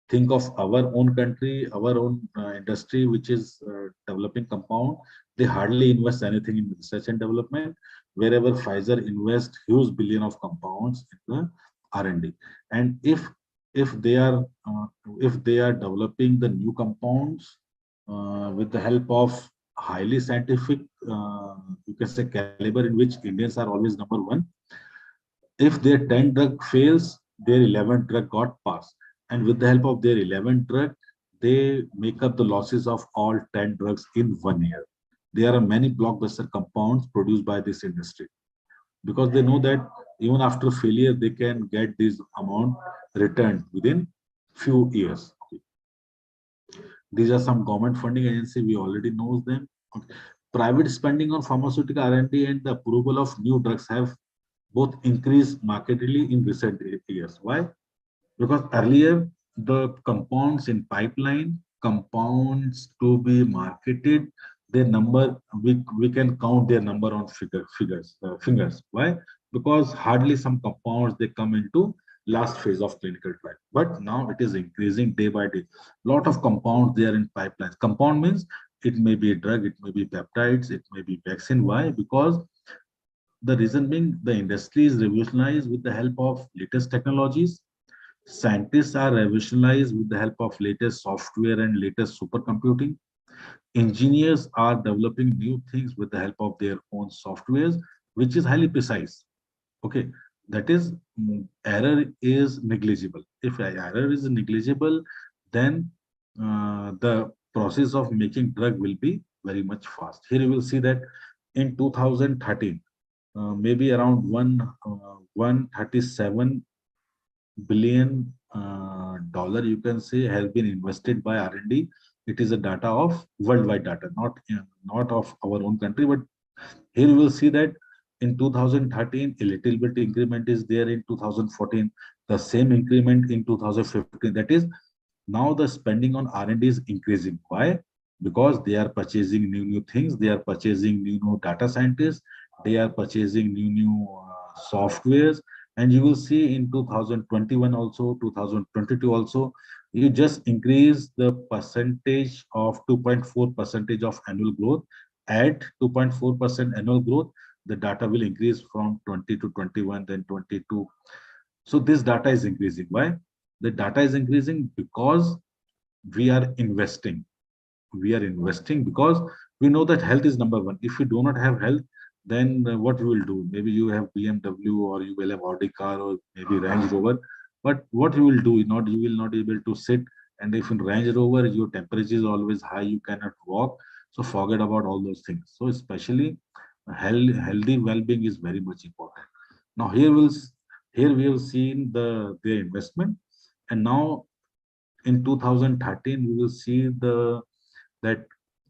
Speaker 2: Think of our own country, our own industry, which is developing compound. They hardly invest anything in research and development, wherever Pfizer invests huge billion of compounds in the R&D. And if they are developing the new compounds with the help of highly scientific, you can say, caliber, in which Indians are always number one. If their 10 drug fails, their 11th drug got passed, and with the help of their 11th drug, they make up the losses of all 10 drugs in 1 year. There are many blockbuster compounds produced by this industry because they know that even after failure, they can get this amount returned within few years. Okay. These are some government funding agency. We already know them. Okay. Private spending on pharmaceutical R&D and the approval of new drugs have both increased markedly in recent years. Why? Because earlier the compounds in pipeline, compounds to be marketed, their number, we can count their number on fingers. Why? Because hardly some compounds they come into last phase of clinical trial. But now it is increasing day by day. Lot of compounds they are in pipelines. Compound means it may be a drug, it may be peptides, it may be vaccine. Why? Because the reason being the industry is revolutionized with the help of latest technologies. Scientists are revolutionized with the help of latest software and latest supercomputing. Engineers are developing new things with the help of their own softwares, which is highly precise. Okay, that is, error is negligible. If error is negligible, then the process of making drug will be very much fast. Here you will see that in 2013, maybe around 137 billion dollar, you can say, has been invested by R&D. It is a data of worldwide data, not of our own country. But here you will see that in 2013 a little bit increment is there. In 2014 the same increment. In 2015, that is, now the spending on R&D is increasing. Why? Because they are purchasing new things. They are purchasing new data scientists. They are purchasing new softwares. And you will see in 2021 also, 2022 also, you just increase the percentage of 2.4% of annual growth. At 2.4% annual growth, the data will increase from 20 to 21, then 22. So this data is increasing. Why? The data is increasing because we are investing. We are investing because we know that health is number one. If you do not have health, then what you will do? Maybe you have BMW, or you will have Audi car, or maybe Range Rover. But what you will do is you will not be able to sit And if in Range Rover, your temperature is always high, you cannot walk. So forget about all those things. So especially healthy well-being is very much important. Now here we have seen their investment, and now in 2013 we will see that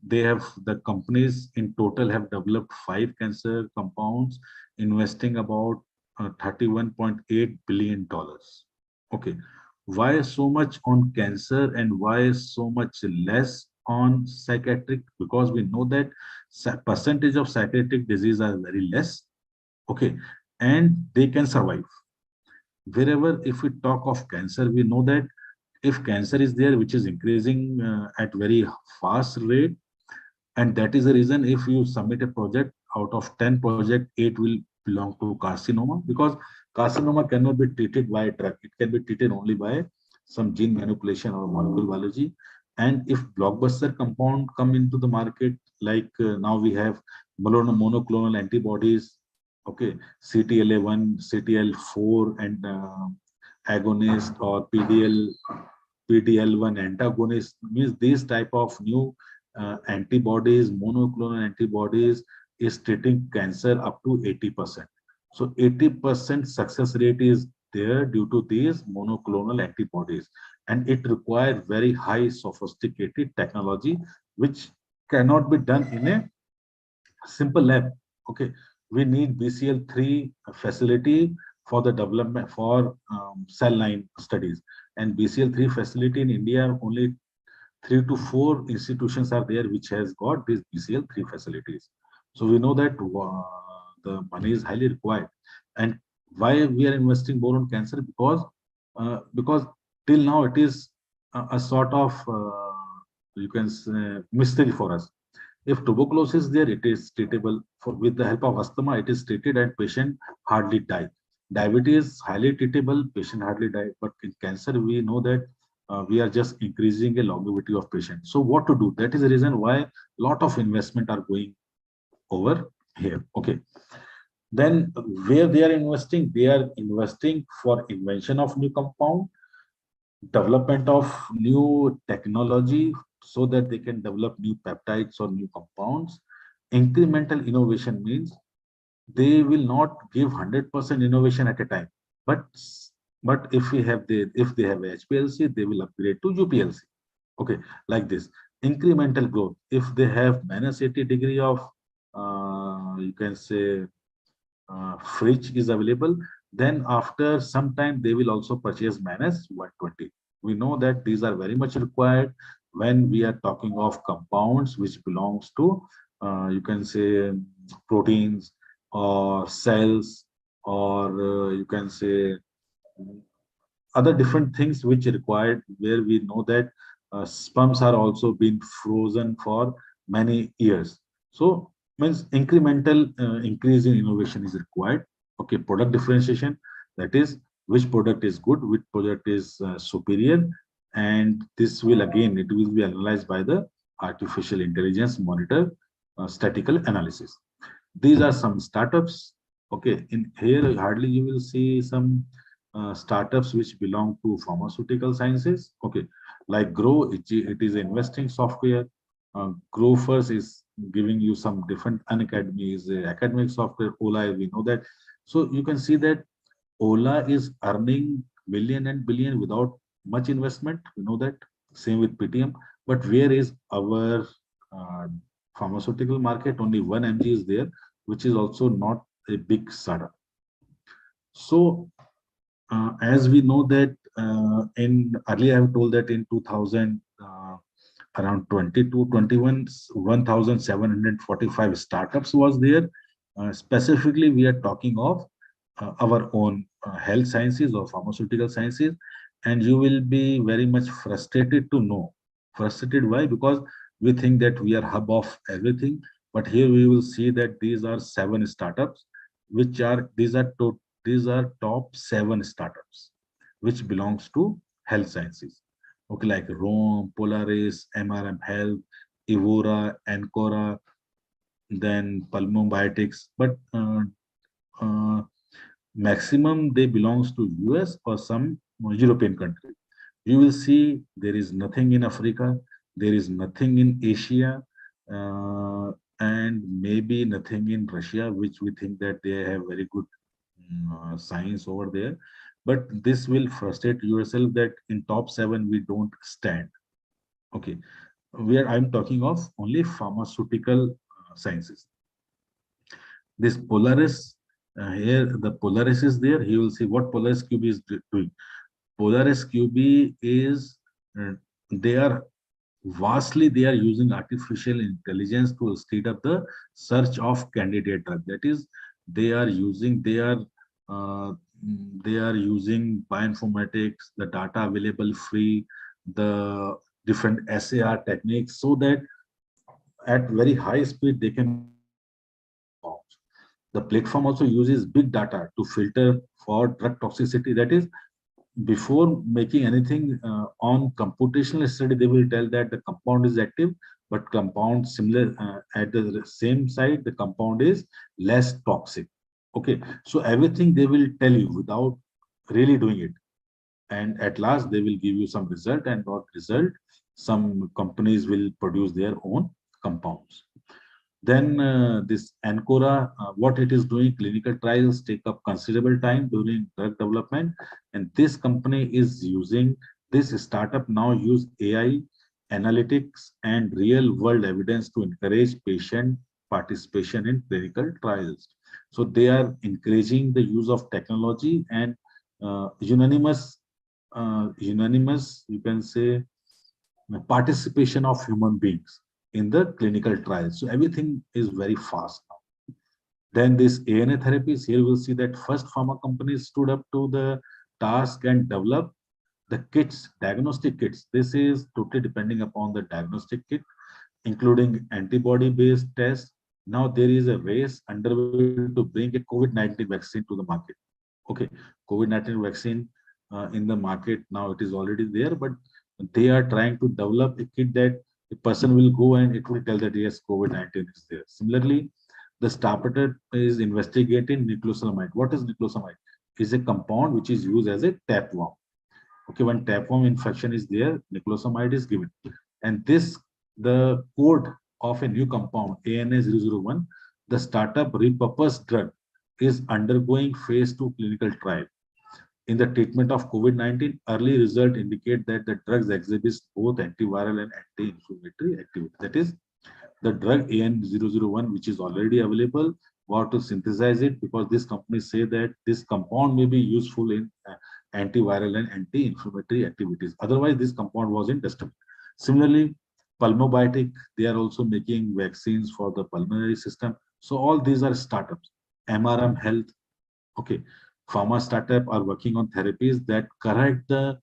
Speaker 2: the companies in total have developed 5 cancer compounds, investing about $31.8 billion. Okay, why so much on cancer and why so much less on psychiatric? Because we know that percentage of psychiatric disease are very less. Okay, and they can survive. Wherever, if we talk of cancer, we know that if cancer is there, which is increasing at very fast rate, and that is the reason if you submit a project, out of 10 projects, 8 will belong to carcinoma, because carcinoma cannot be treated by a drug. It can be treated only by some gene manipulation or molecular biology. And if blockbuster compound come into the market, like now we have monoclonal antibodies, okay, CTLA1, CTL4, and agonist, or PDL1 antagonist, means these type of new antibodies, monoclonal antibodies, is treating cancer up to 80%. So 80% success rate is there due to these monoclonal antibodies, and it requires very high sophisticated technology, which cannot be done in a simple lab. Okay, we need BCL3 facility for the development for cell line studies, and BCL3 facility in India, only 3 to 4 institutions are there which has got these BCL3 facilities. So we know that the money is highly required. And why we are investing more on cancer? Because till now it is a sort of you can say mystery for us. If tuberculosis is there, it is treatable. With the help of asthma, it is treated and patient hardly die. Diabetes highly treatable, patient hardly die. But in cancer, we know that we are just increasing the longevity of patients. So what to do? That is the reason why a lot of investment are going over here. Okay. Then where they are investing for invention of new compound, development of new technology, so that they can develop new peptides or new compounds. Incremental innovation means they will not give 100% innovation at a time, but if they have HPLC, they will upgrade to UPLC. Okay, like this. Incremental growth, if they have -80 degree of you can say fridge is available, then after some time they will also purchase -120. We know that these are very much required when we are talking of compounds which belongs to you can say proteins or cells, or you can say other different things which are required, where we know that sperms are also being frozen for many years. So means incremental increase in innovation is required. Okay, product differentiation, that is which product is good, which product is superior, and this will again, it will be analyzed by the artificial intelligence monitor statistical analysis. These are some startups. Okay, in here hardly you will see some startups which belong to pharmaceutical sciences. Okay, like Grow, it is investing software. Grow first is giving you some different unacademy is academic software. Ola, we know that. So you can see that Ola is earning million and billion without much investment. We know that. Same with PTM. But where is our pharmaceutical market? Only 1 mg is there, which is also not a big startup. So as we know that in earlier I have told that in 2000 around 22 21 1745 startups was there. Specifically we are talking of our own health sciences or pharmaceutical sciences, and you will be very much frustrated to know. Frustrated why? Because we think that we are hub of everything, but here we will see that these are 7 startups which are these are top 7 startups which belongs to health sciences. Okay, like Rome, Polaris, MRM Health, Evora, Ancora, then Pulmo Biotics, but maximum they belongs to US or some European country. You will see there is nothing in Africa, there is nothing in Asia, uh, and maybe nothing in Russia, which we think that they have very good science over there. But this will frustrate yourself that in top 7 we don't stand. Okay, where I'm talking of only pharmaceutical sciences. This Polaris, here the Polaris is there. He will see what Polaris QB is doing. Polaris QB is, they are vastly, they are using artificial intelligence to speed up the search of candidate drug. That is, they are using, uh, they are using bioinformatics, the data available free, the different SAR techniques, so that at very high speed they can. The platform also uses big data to filter for drug toxicity. That is, before making anything on computational study, they will tell that the compound is active, but compound similar at the same site, the compound is less toxic. Okay, so everything they will tell you without really doing it. And at last, they will give you some result, and what result, some companies will produce their own compounds. Then this Ancora, what it is doing, clinical trials take up considerable time during drug development. And this company is using, this startup now use AI, analytics, and real world evidence to encourage patient participation in clinical trials. So they are encouraging the use of technology and unanimous, you can say, participation of human beings in the clinical trials. So everything is very fast now. Then this ANA therapies, here we'll see that first pharma companies stood up to the task and developed the kits, diagnostic kits. This is totally depending upon the diagnostic kit, including antibody-based tests. Now there is a race underway to bring a COVID-19 vaccine to the market. Okay, COVID-19 vaccine in the market now, it is already there, but they are trying to develop a kit that the person will go and it will tell that yes, COVID-19 is there. Similarly, the startup is investigating niclosamide. What is niclosamide? It is a compound which is used as a tapeworm. Okay, when tapeworm infection is there, niclosamide is given. And this, the code of a new compound, ANA001, the startup repurposed drug is undergoing phase 2 clinical trial. In the treatment of COVID-19, early results indicate that the drugs exhibit both antiviral and anti-inflammatory activity. That is, the drug AN001, which is already available, or to synthesize it, because this company say that this compound may be useful in antiviral and anti-inflammatory activities. Otherwise, this compound was in testing. Similarly, Pulmobiotic, they are also making vaccines for the pulmonary system. So all these are startups. MRM Health, okay. Pharma startup are working on therapies that correct the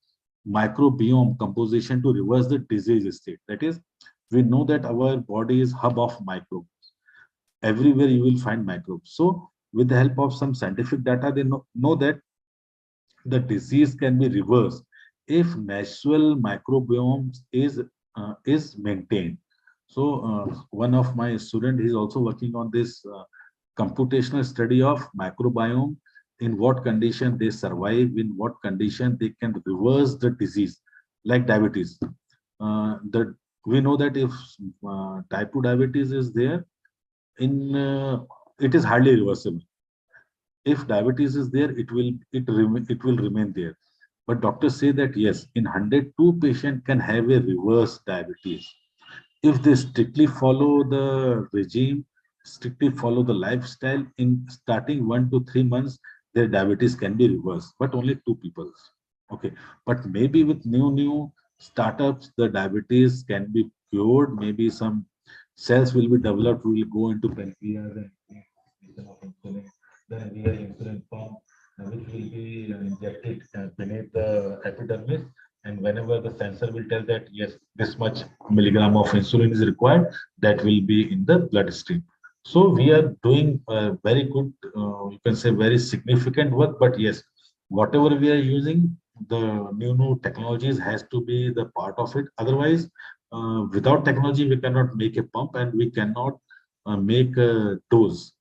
Speaker 2: microbiome composition to reverse the disease state. That is, we know that our body is hub of microbes. Everywhere you will find microbes. So with the help of some scientific data, they know that the disease can be reversed if natural microbiome is maintained. So one of my students is also working on this computational study of microbiome, in what condition they survive, in what condition they can reverse the disease, like diabetes. We know that if type 2 diabetes is there, it is hardly reversible. If diabetes is there, it will remain there. But doctors say that yes, in 102 patients can have a reverse diabetes. If they strictly follow the regime, strictly follow the lifestyle, in starting 1 to 3 months, their diabetes can be reversed, but only 2 people. Okay, but maybe with new startups, the diabetes can be cured. Maybe some cells will be developed, will go into pancreas and then we have insulin pump, which will be injected beneath the epidermis. And whenever the sensor will tell that yes, this much milligram of insulin is required, that will be in the bloodstream. So we are doing very good, you can say very significant work. But yes, whatever we are using, the new technologies has to be the part of it. Otherwise, without technology, we cannot make a pump and we cannot make a dose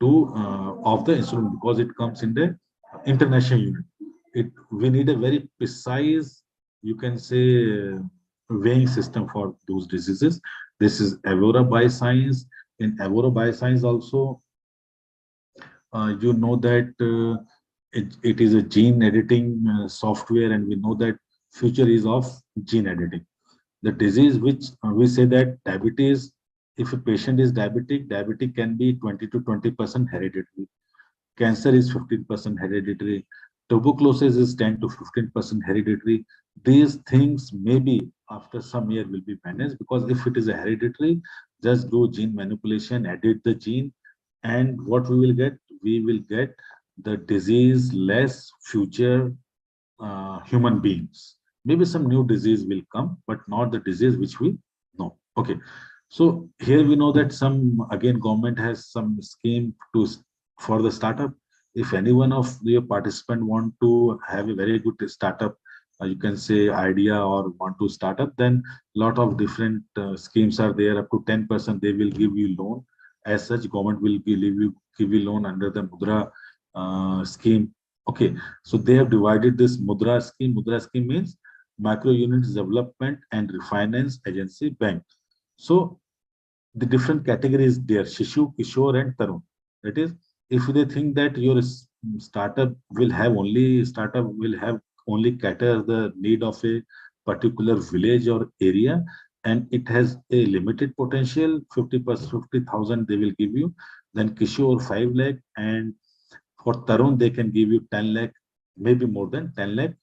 Speaker 2: of the insulin, because it comes in the international unit. We need a very precise you can say, weighing system for those diseases. This is Evora Bioscience. In Evora Bioscience also, you know that it is a gene editing software, and we know that future is of gene editing. The disease which we say that diabetes, if a patient is diabetic can be 20 to 20% hereditary. Cancer is 15% hereditary. Tuberculosis is 10 to 15% hereditary. These things maybe after some year will be managed, because if it is a hereditary, just do gene manipulation, edit the gene, and what we will get? We will get the disease less future human beings. Maybe some new disease will come, but not the disease which we know. Okay. So here we know that some, again, government has some scheme to for the startup. If any one of your participant want to have a very good startup, you can say idea, or want to start up, then lot of different schemes are there. Up to 10% they will give you loan. As such, government will give you loan under the Mudra scheme. Okay, so they have divided this Mudra scheme. Mudra scheme means Micro Units Development and Refinance Agency Bank. So the different categories there: Shishu, Kishore, and Tarun. That is, if they think that your startup will only cater the need of a particular village or area, and it has a limited potential, 50%, 50,000 they will give you. Then Kishore 5 lakh, and for Tarun they can give you 10 lakh, maybe more than 10 lakh.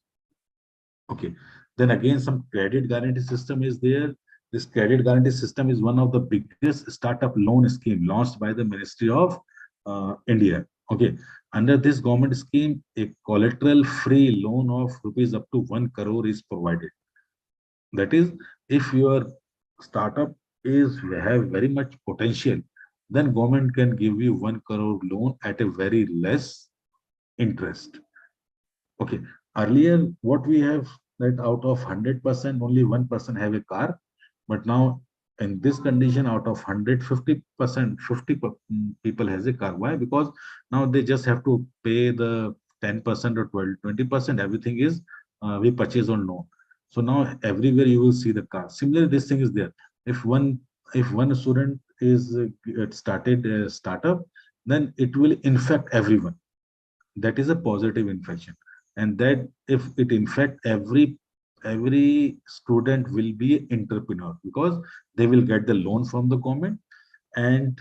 Speaker 2: Okay. Then again, some credit guarantee system is there. This credit guarantee system is one of the biggest startup loan scheme launched by the Ministry of India. Okay. Under this government scheme, a collateral-free loan of rupees up to 1 crore is provided. That is, if your startup have very much potential, then government can give you 1 crore loan at a very less interest. Okay. Earlier, what we have, that out of 100%, only 1% have a car. But now, in this condition, out of 150%, 50 people has a car. Why? Because now they just have to pay the 10% or 20%. Everything is we purchase on loan. So now everywhere you will see the car. Similarly, this thing is there. If one student is started a startup, then it will infect everyone. That is a positive infection. And that if it infect every student will be an entrepreneur, because they will get the loan from the government, and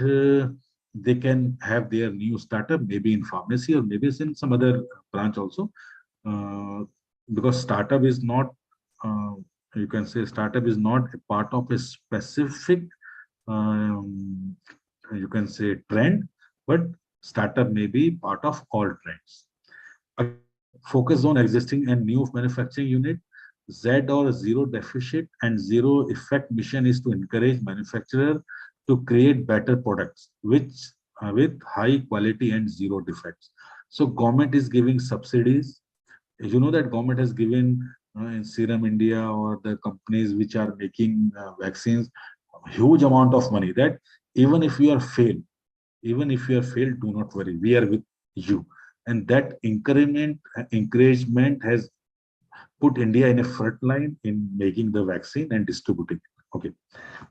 Speaker 2: they can have their new startup, maybe in pharmacy or maybe in some other branch also, because startup is not, you can say startup is not a part of a specific, you can say trend, but startup may be part of all trends. Focus on existing and new manufacturing unit. Z or zero deficit and zero effect mission is to encourage manufacturer to create better products which with high quality and zero defects. So government is giving subsidies. You know that government has given in Serum India or the companies which are making vaccines huge amount of money, that even if you are failed, do not worry, we are with you. And that encouragement has put India in a front line in making the vaccine and distributing. Okay.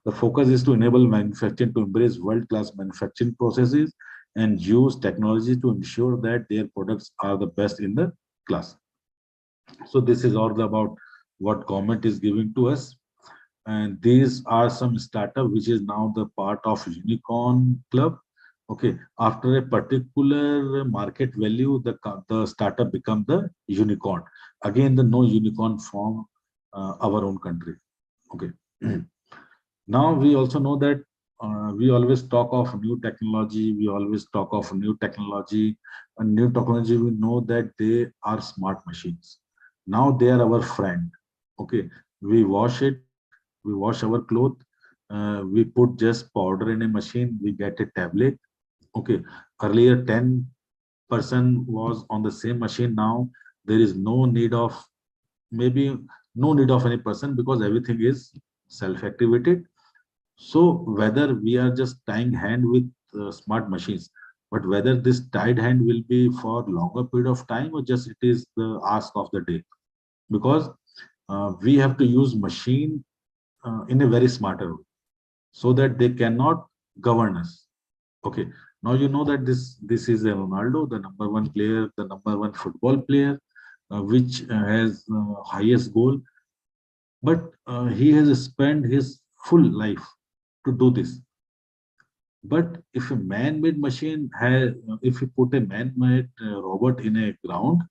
Speaker 2: The focus is to enable manufacturing to embrace world-class manufacturing processes and use technology to ensure that their products are the best in the class. So this is all about what government is giving to us. And these are some startup which is now the part of Unicorn Club. Okay, after a particular market value, the startup become the unicorn. Again, the no unicorn from our own country. Okay. Now we also know that we always talk of new technology. And new technology, we know that they are smart machines. Now they are our friend. Okay, we wash our clothes. We put just powder in a machine. We get a tablet. Okay, earlier 10 person was on the same machine. Now there is no need of any person, because everything is self-activated. So whether we are just tying hand with smart machines, but whether this tied hand will be for longer period of time or just it is the ask of the day, because we have to use machine in a very smarter way, so that they cannot govern us. Okay, now you know that this is a Ronaldo, the #1 player, the #1 football player, which has highest goal, but he has spent his full life to do this. But if a man-made machine has, if you put a man-made robot in a ground,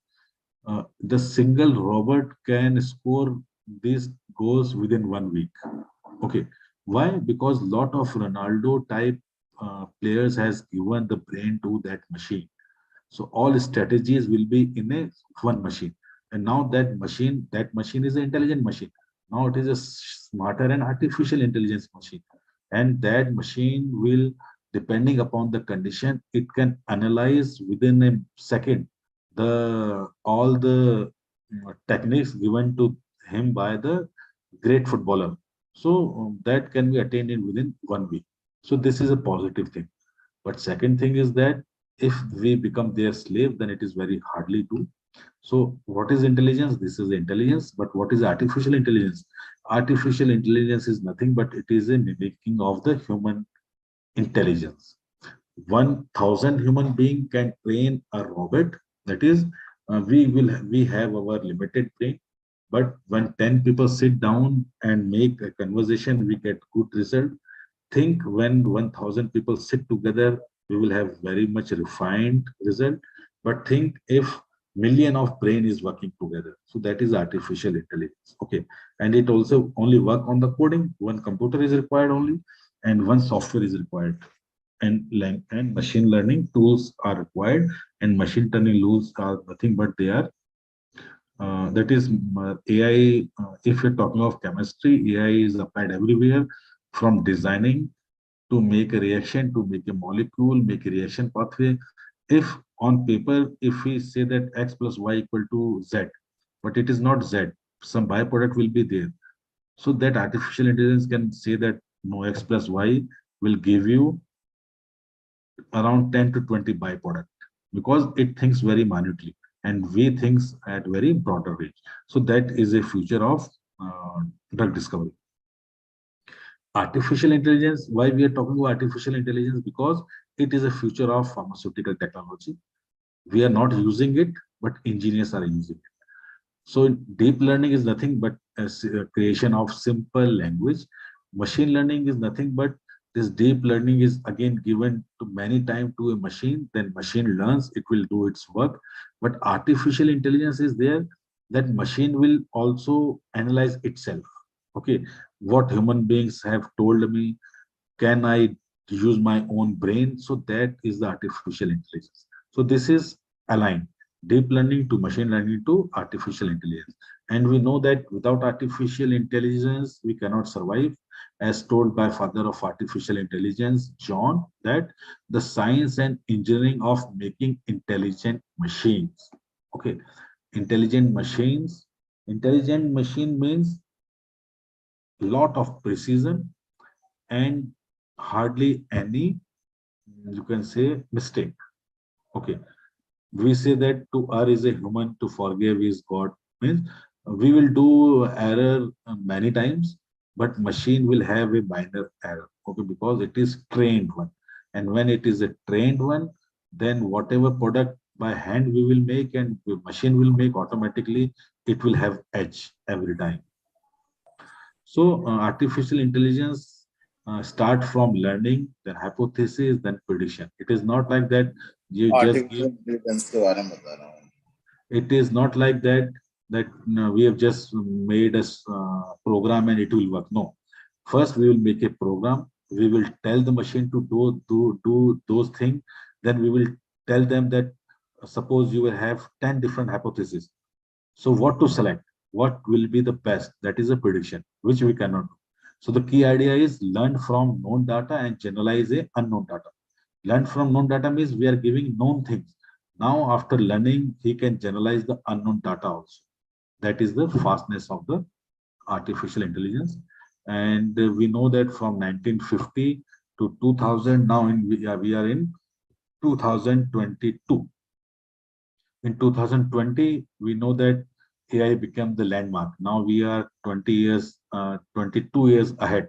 Speaker 2: the single robot can score these goals within 1 week. Okay, why? Because lot of Ronaldo type players has given the brain to that machine. So all strategies will be in a one machine. And now that machine is an intelligent machine. Now it is a smarter and artificial intelligence machine. And that machine will, depending upon the condition, it can analyze within a second all the techniques given to him by the great footballer. So that can be attained in within 1 week. So this is a positive thing. But second thing is that if we become their slave, then it is very hardly to. So what is intelligence? This is intelligence. But what is artificial intelligence? Artificial intelligence is nothing but it is a mimicking of the human intelligence. 1,000 human being can train a robot. That is, we have our limited brain. But when 10 people sit down and make a conversation, we get good result. Think when 1,000 people sit together, we will have very much refined result. But think if million of brain is working together. So that is artificial intelligence. Okay. And it also only work on the coding. One computer is required only, and one software is required. And machine learning tools are required, and machine learning tools are nothing but they are that is AI. If you're talking of chemistry, AI is applied everywhere, from designing to make a reaction, to make a molecule, make a reaction pathway. If on paper, if we say that X plus Y equal to Z, but it is not Z, some byproduct will be there. So that artificial intelligence can say that no, X plus Y will give you around 10 to 20 byproduct, because it thinks very minutely and we thinks at very broader range. So that is a future of drug discovery. Artificial intelligence, why we are talking about artificial intelligence? Because it is a future of pharmaceutical technology. We are not using it, but engineers are using it. So deep learning is nothing but a creation of simple language. Machine learning is nothing but this deep learning is again given to many times to a machine, then machine learns, it will do its work. But artificial intelligence is there, that machine will also analyze itself. Okay, what human beings have told me, can I use my own brain? So that is the artificial intelligence. So this is aligned, deep learning to machine learning to artificial intelligence. And we know that without artificial intelligence, we cannot survive. As told by father of artificial intelligence, John, that the science and engineering of making intelligent machines. Okay, intelligent machines. Intelligent machine means lot of precision and hardly any, you can say, mistake. Okay, we say that to err is a human, to forgive is God. Means we will do error many times, but machine will have a minor error. Okay, because it is trained one. And when it is a trained one, then whatever product by hand we will make and the machine will make automatically, it will have edge every time. So artificial intelligence start from learning, then hypothesis, then prediction. It is not like that you just give. It is not like that we have just made a program and it will work. No, first we will make a program. We will tell the machine to do those things. Then we will tell them that suppose you will have 10 different hypotheses. So what to select? What will be the best? That is a prediction, which we cannot do. So the key idea is learn from known data and generalize a unknown data. Learn from known data means we are giving known things. Now, after learning, he can generalize the unknown data also. That is the fastness of the artificial intelligence. And we know that from 1950 to 2000, now we are in 2022. In 2020, we know that AI became the landmark. Now we are 20 years, 22 years ahead.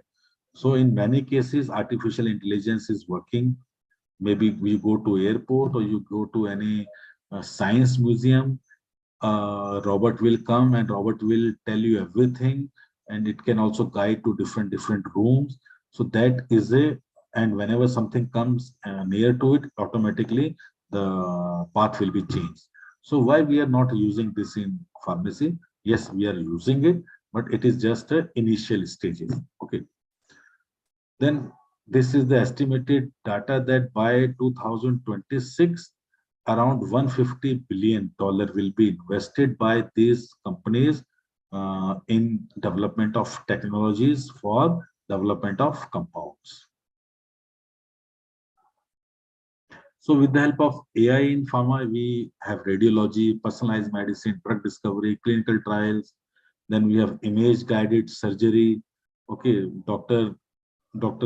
Speaker 2: So in many cases, artificial intelligence is working. Maybe you go to airport or you go to any science museum, robot will come and robot will tell you everything, and it can also guide to different rooms. So that is and whenever something comes near to it, automatically the path will be changed. So why we are not using this in pharmacy? Yes, we are using it, but it is just initial stages. Okay. Then this is the estimated data that by 2026, around $150 billion will be invested by these companies in development of technologies for development of compounds. So with the help of AI in pharma, we have radiology, personalized medicine, drug discovery, clinical trials. Then we have image guided surgery. Okay, doctor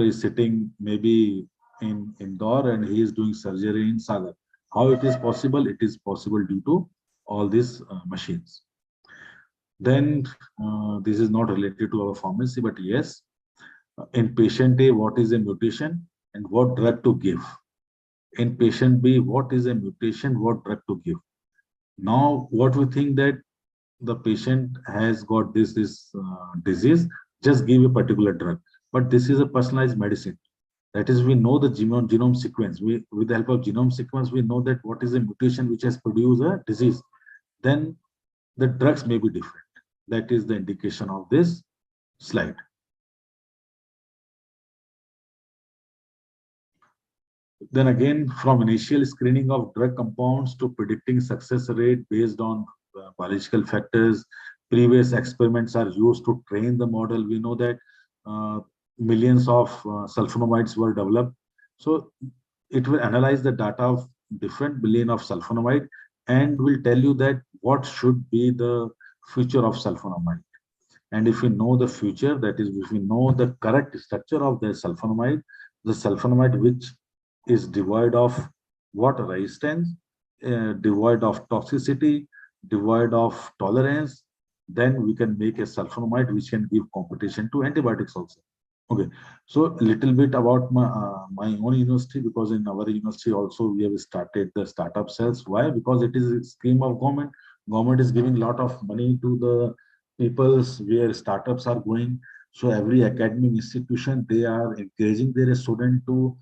Speaker 2: is sitting maybe in Indore and he is doing surgery in Sagar. How it is possible? It is possible due to all these machines. Then this is not related to our pharmacy, but yes, in patient A, what is a mutation and what drug to give? In patient B, what is a mutation, what drug to give? Now, what we think that the patient has got this disease, just give a particular drug. But this is a personalized medicine. That is, we know the genome sequence. With the help of genome sequence, we know that what is a mutation which has produced a disease. Then the drugs may be different. That is the indication of this slide. Then again, from initial screening of drug compounds to predicting success rate based on biological factors, previous experiments are used to train the model. We know that millions of sulfonamides were developed. So it will analyze the data of different billion of sulfonamide and will tell you that what should be the future of sulfonamide. And if we know the future, that is, if we know the correct structure of the sulfonamide which is devoid of what resistance, devoid of toxicity, devoid of tolerance, then we can make a sulfonamide which can give competition to antibiotics also. Okay, so a little bit about my own university, because in our university also we have started the startup cells. Why? Because it is a scheme of government. Government is giving a lot of money to the peoples where startups are going. So every academic institution, they are encouraging their student to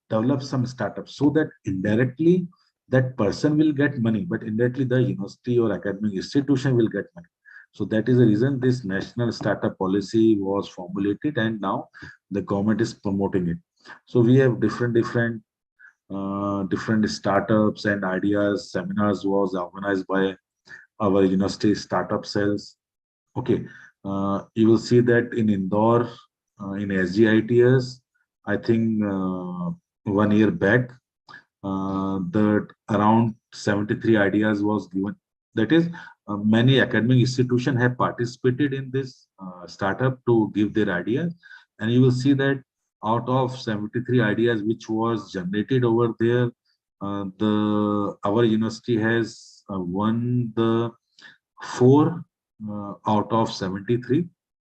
Speaker 2: develop some startups, so that indirectly that person will get money, but indirectly the university or academic institution will get money. So that is the reason this national startup policy was formulated, and now the government is promoting it. So we have different startups and ideas. Seminars was organized by our university startup cells. Okay, you will see that in Indore, in SGITS, I think 1 year back, that around 73 ideas was given. That is, many academic institutions have participated in this startup to give their ideas, and you will see that out of 73 ideas which was generated over there, our university has won the 4 out of 73.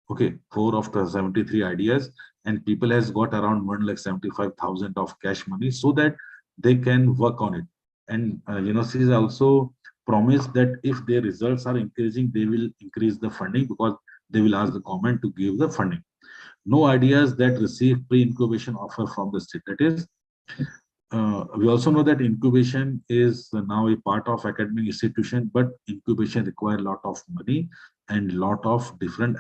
Speaker 2: Okay, 4 of the 73 ideas, and people has got around 1,75,000 of cash money so that they can work on it. And universities also promise that if their results are encouraging, they will increase the funding, because they will ask the government to give the funding. No ideas that receive pre-incubation offer from the state. That is, we also know that incubation is now a part of academic institution, but incubation require a lot of money and lot of different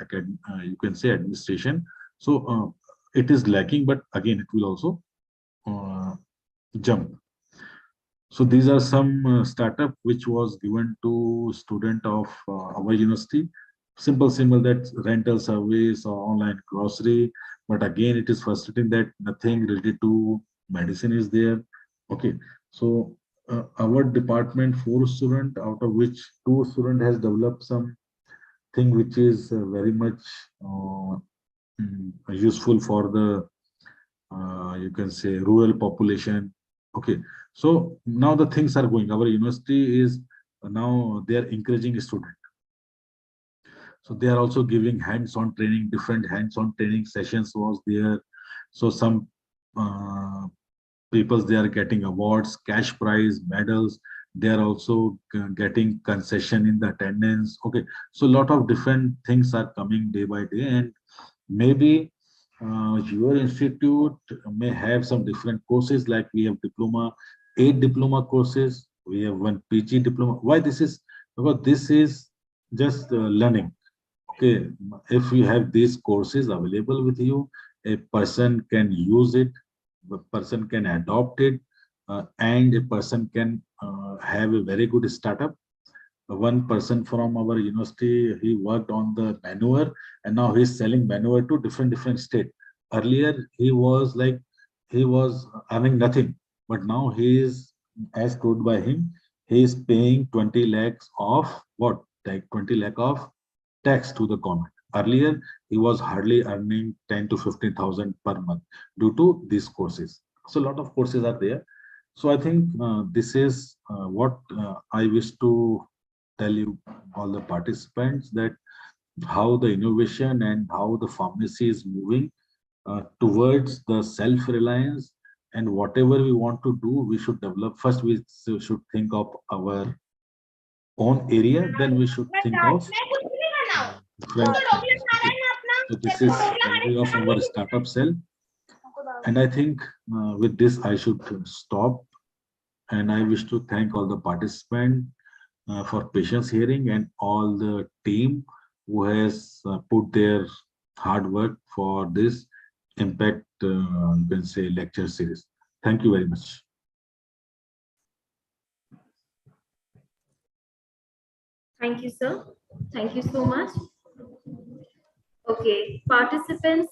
Speaker 2: you can say administration. So it is lacking, but again it will also jump. So these are some startup which was given to student of our university. Simple that rental service or online grocery, but again it is frustrating that nothing related to medicine is there. Okay, so our department 4 students, out of which 2 students has developed some thing which is very much useful for the you can say rural population. Okay, so now the things are going. Our university is now they are encouraging a student. So they are also giving hands-on training, different hands-on training sessions was there. So some people, they are getting awards, cash prize, medals. They are also getting concession in the attendance. Okay, so a lot of different things are coming day by day, and maybe your institute may have some different courses, like we have diploma, 8 diploma courses, we have 1 PG diploma. Why this is? Because this is just learning. Okay, if you have these courses available with you, a person can use it, a person can adopt it, and a person can have a very good startup. One person from our university, he worked on the manure, and now he's selling manure to different state. Earlier he was earning nothing, but now he is, as told by him, he is paying 20 lakhs of what, like 20 lakh of tax to the government. Earlier he was hardly earning 10 to 15,000 per month due to these courses. So a lot of courses are there. So I think this is what I wish to tell you, all the participants, that how the innovation and how the pharmacy is moving towards the self-reliance, and whatever we want to do, we should develop. First, we should think of our own area, then we should think of different things. Okay. So this is the way of our startup cell. And I think with this, I should stop. And I wish to thank all the participants for patience hearing, and all the team who has put their hard work for this impact, you can say, lecture series. Thank you very much.
Speaker 3: Thank you, sir. Thank you so much. Okay, participants,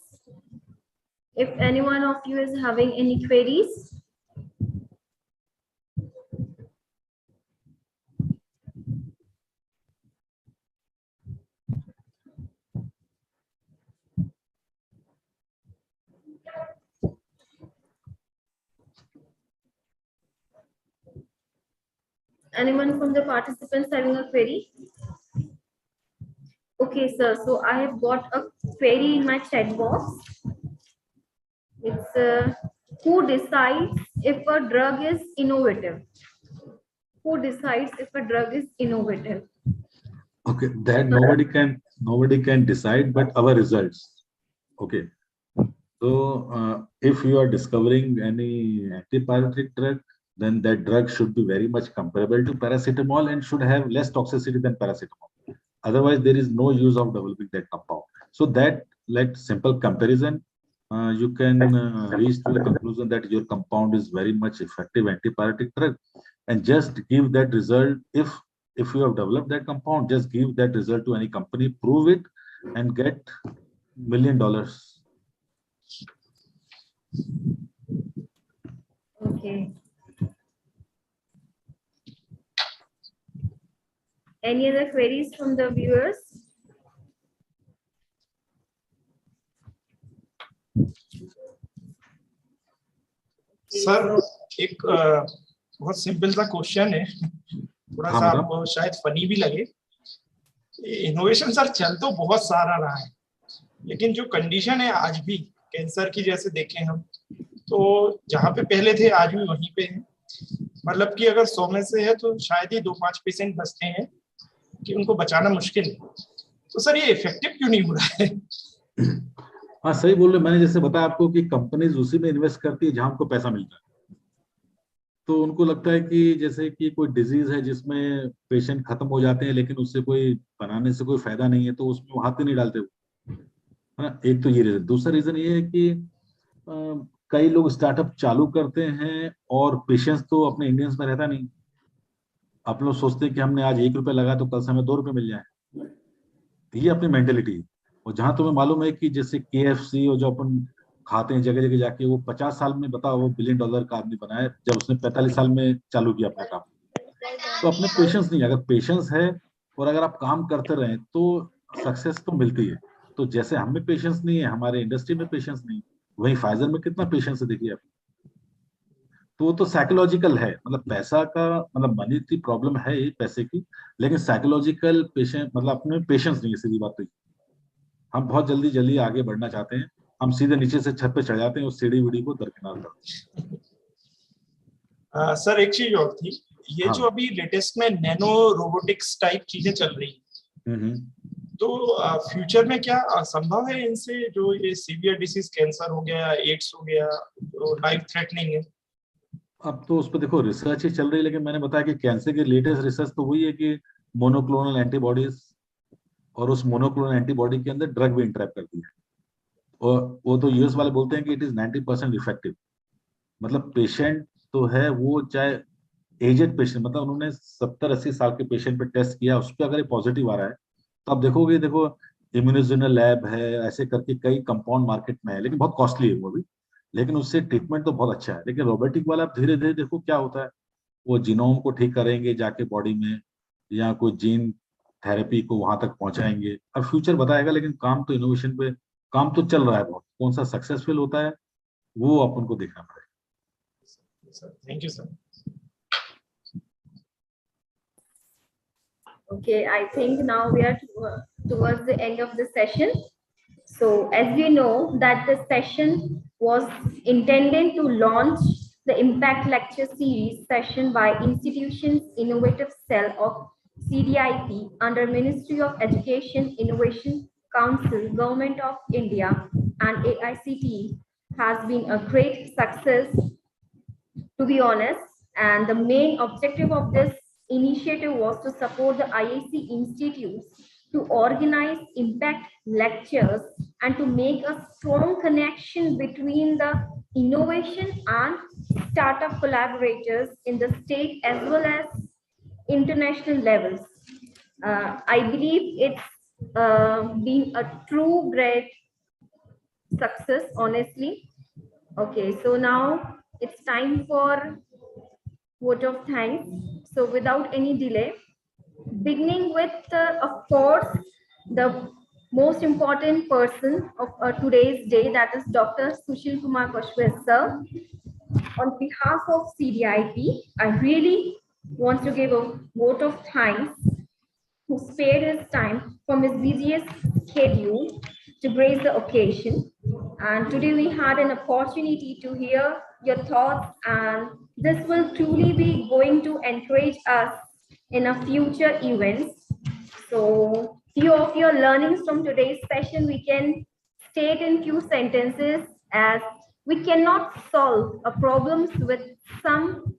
Speaker 3: if any one of you is having any queries, anyone from the participants having a query? Okay, sir. So I have got a query in my chat box. It's who decides if a drug is innovative? Who decides if a drug is innovative?
Speaker 2: Okay, that nobody can decide, but our results. Okay. So if you are discovering any antipyretic drug, then that drug should be very much comparable to paracetamol and should have less toxicity than paracetamol. Otherwise, there is no use of developing that compound. So that, like simple comparison, you can reach to the conclusion that your compound is very much effective antipyretic drug, and just give that result. If you have developed that compound, just give that result to any company, prove it, and get $1 million.
Speaker 3: Okay. Any other queries from the viewers?
Speaker 1: Sir एक बहुत simple सा question है, थोड़ा सा आपको शायद funny भी लगे। इनोवेशन सर चल तो बहुत सारा रहा है, लेकिन जो कंडीशन है आज भी कैंसर की जैसे देखें हम, तो जहाँ पे पहले थे आज भी वहीं पे है। मतलब कि अगर 100 में से है तो शायद ही 2-5% बचते हैं कि उनको बचाना मुश्किल है। तो सर ये इफेक्टिव क्यों नहीं हो रहा है?
Speaker 2: हाँ, सही बोल रहे। मैंने जैसे बताया आपको कि कंपनीज उसी में इन्वेस्ट करती है जहां हमको पैसा मिलता है। तो उनको लगता है कि जैसे कि कोई डिजीज है जिसमें पेशेंट खत्म हो जाते हैं, लेकिन उससे कोई बनाने से कोई फायदा नहीं है, तो उसमें वो हाथ ही नहीं डालते, है ना। एक तो ये रीजन। दूसरा रीजन ये है कि कई लोग स्टार्टअप चालू करते हैं और पेशेंस तो अपने इंडियंस में रहता नहीं। आप लोग सोचते हैं कि हमने आज 1 रुपया लगा तो कल से हमें 2 रुपये मिल जाए, ये अपनी मेंटेलिटी है। और जहां तुम्हें मालूम है कि जैसे KFC और जो अपन खाते हैं जगह जगह जाके, वो 50 साल में, बताओ, वो $1 बिलियन का आदमी बना है, जब उसने 45 साल में चालू किया अपना काम। तो अपने पेशेंस नहीं, अगर पेशेंस है और अगर आप काम करते रहे तो सक्सेस तो मिलती है। तो जैसे हम में पेशेंस नहीं है, हमारे इंडस्ट्री में पेशेंस नहीं, वही फाइजर में कितना पेशेंस है, देखिए आप। तो वो तो साइकोलॉजिकल है, मतलब पैसा का मतलब मनी की प्रॉब्लम है ही पैसे की, लेकिन साइकोलॉजिकल पेशेंट मतलब अपने पेशेंस नहीं है, सीधी बात तो ये। हम बहुत जल्दी जल्दी आगे बढ़ना चाहते हैं, हम सीधे नीचे से छत पे चढ़ जाते हैं, उस सीढ़ी वीढ़ी को दरकिनार करते हैं।
Speaker 1: सर एक चीज और थी, ये
Speaker 2: हाँ।
Speaker 1: जो अभी लेटेस्ट में नैनो रोबोटिक्स टाइप चीजें चल रही हैं, तो फ्यूचर में क्या संभव है इनसे, जो ये सीवियर डिसीज कैंसर हो गया, एड्स हो गया, जो लाइफ थ्रेटनिंग है?
Speaker 2: अब तो उस पर देखो रिसर्च ही चल रही है, लेकिन मैंने बताया कि कैंसर की लेटेस्ट रिसर्च तो वही है कि मोनोक्लोनल एंटीबॉडीज, और उस मोनोक्लोनल एंटीबॉडी के अंदर ड्रग भी इंट्रैप करती है, और वो तो यूएस वाले बोलते हैं कि इट इज 90% इफेक्टिव। मतलब पेशेंट तो है वो, चाहे एजेड पेशेंट, मतलब उन्होंने 70-80 साल के पेशेंट पे टेस्ट किया, उस पर अगर ये पॉजिटिव आ रहा है तो आप देखोगे, देखो इम्यूनोजेनल लैब है, ऐसे करके कई कंपाउंड मार्केट में है, लेकिन बहुत कॉस्टली है वो भी, लेकिन उससे ट्रीटमेंट तो बहुत अच्छा है। लेकिन रोबोटिक वाला आप धीरे धीरे देखो क्या होता है, वो जीनोम को ठीक करेंगे जाके बॉडी में, या कोई जीन थेरेपी को वहां तक पहुंचाएंगे, अब फ्यूचर बताएगा, लेकिन काम तो इनोवेशन पे काम तो चल रहा है बहुत। कौन सा सक्सेसफुल होता है वो अपन को देखना पड़ेगा।
Speaker 1: Thank you sir.
Speaker 3: Okay, I think now we are towards the end of the session. So as we know that the session was intended to launch the Impact Lecture Series session by Institution's Innovative Cell of CDIP under Ministry of Education, Innovation Council, Government of India and AICTE has been a great success, to be honest. And the main objective of this initiative was to support the IIC institutes to organize impact lectures and to make a strong connection between the innovation and startup collaborators in the state as well as international levels. I believe it's been a true great success, honestly. Okay, so now it's time for vote of thanks. So without any delay, beginning with, of course, the most important person of today's day, that is Dr. Sushil Kumar Koshwar sir. On behalf of CDIP, I really want to give a vote of thanks who spared his time from his busiest schedule to grace the occasion. And today we had an opportunity to hear your thoughts, and this will truly be going to encourage us in a future events. So few of your learnings from today's session we can state in few sentences, as we cannot solve a problems with some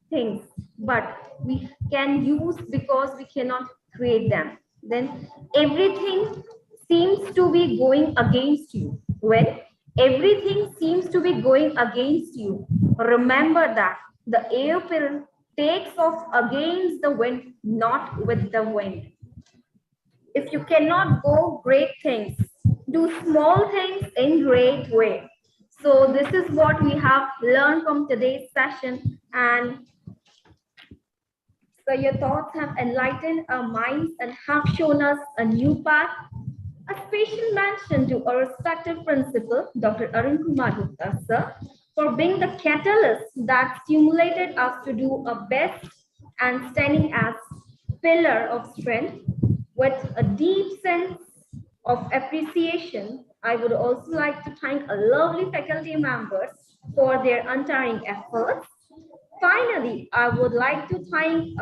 Speaker 3: things, but we can use because we cannot create them. Then everything seems to be going against you. When everything seems to be going against you, remember that the airplane takes off against the wind, not with the wind. If you cannot go great things, do small things in great way. So this is what we have learned from today's session, and so your thoughts have enlightened our minds and have shown us a new path. A special mention to our respected principal, Dr. Arun Kumar, sir, for being the catalyst that stimulated us to do our best and standing as pillar of strength. With a deep sense of appreciation, I would also like to thank a lovely faculty members for their untiring efforts. Finally, I would like to thank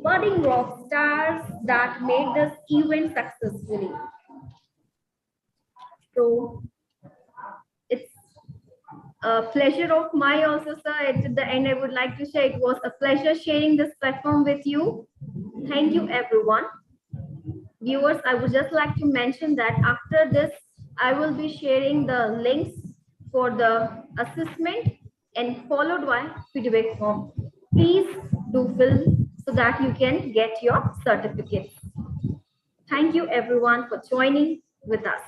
Speaker 3: budding rock stars that made this event successfully. So it's a pleasure of mine also, sir. At the end, I would like to say it was a pleasure sharing this platform with you. Thank you, everyone. Viewers, I would just like to mention that after this, I will be sharing the links for the assessment and followed by feedback form. Please do fill so that you can get your certificate. Thank you, everyone, for joining with us.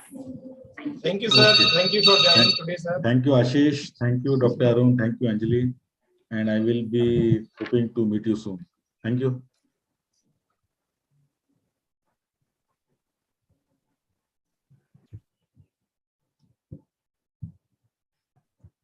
Speaker 1: Thank you, sir. Thank you for joining today, sir.
Speaker 2: Thank you, Ashish. Thank you, Dr. Arun. Thank you, Anjali. And I will be hoping to meet you soon. Thank you.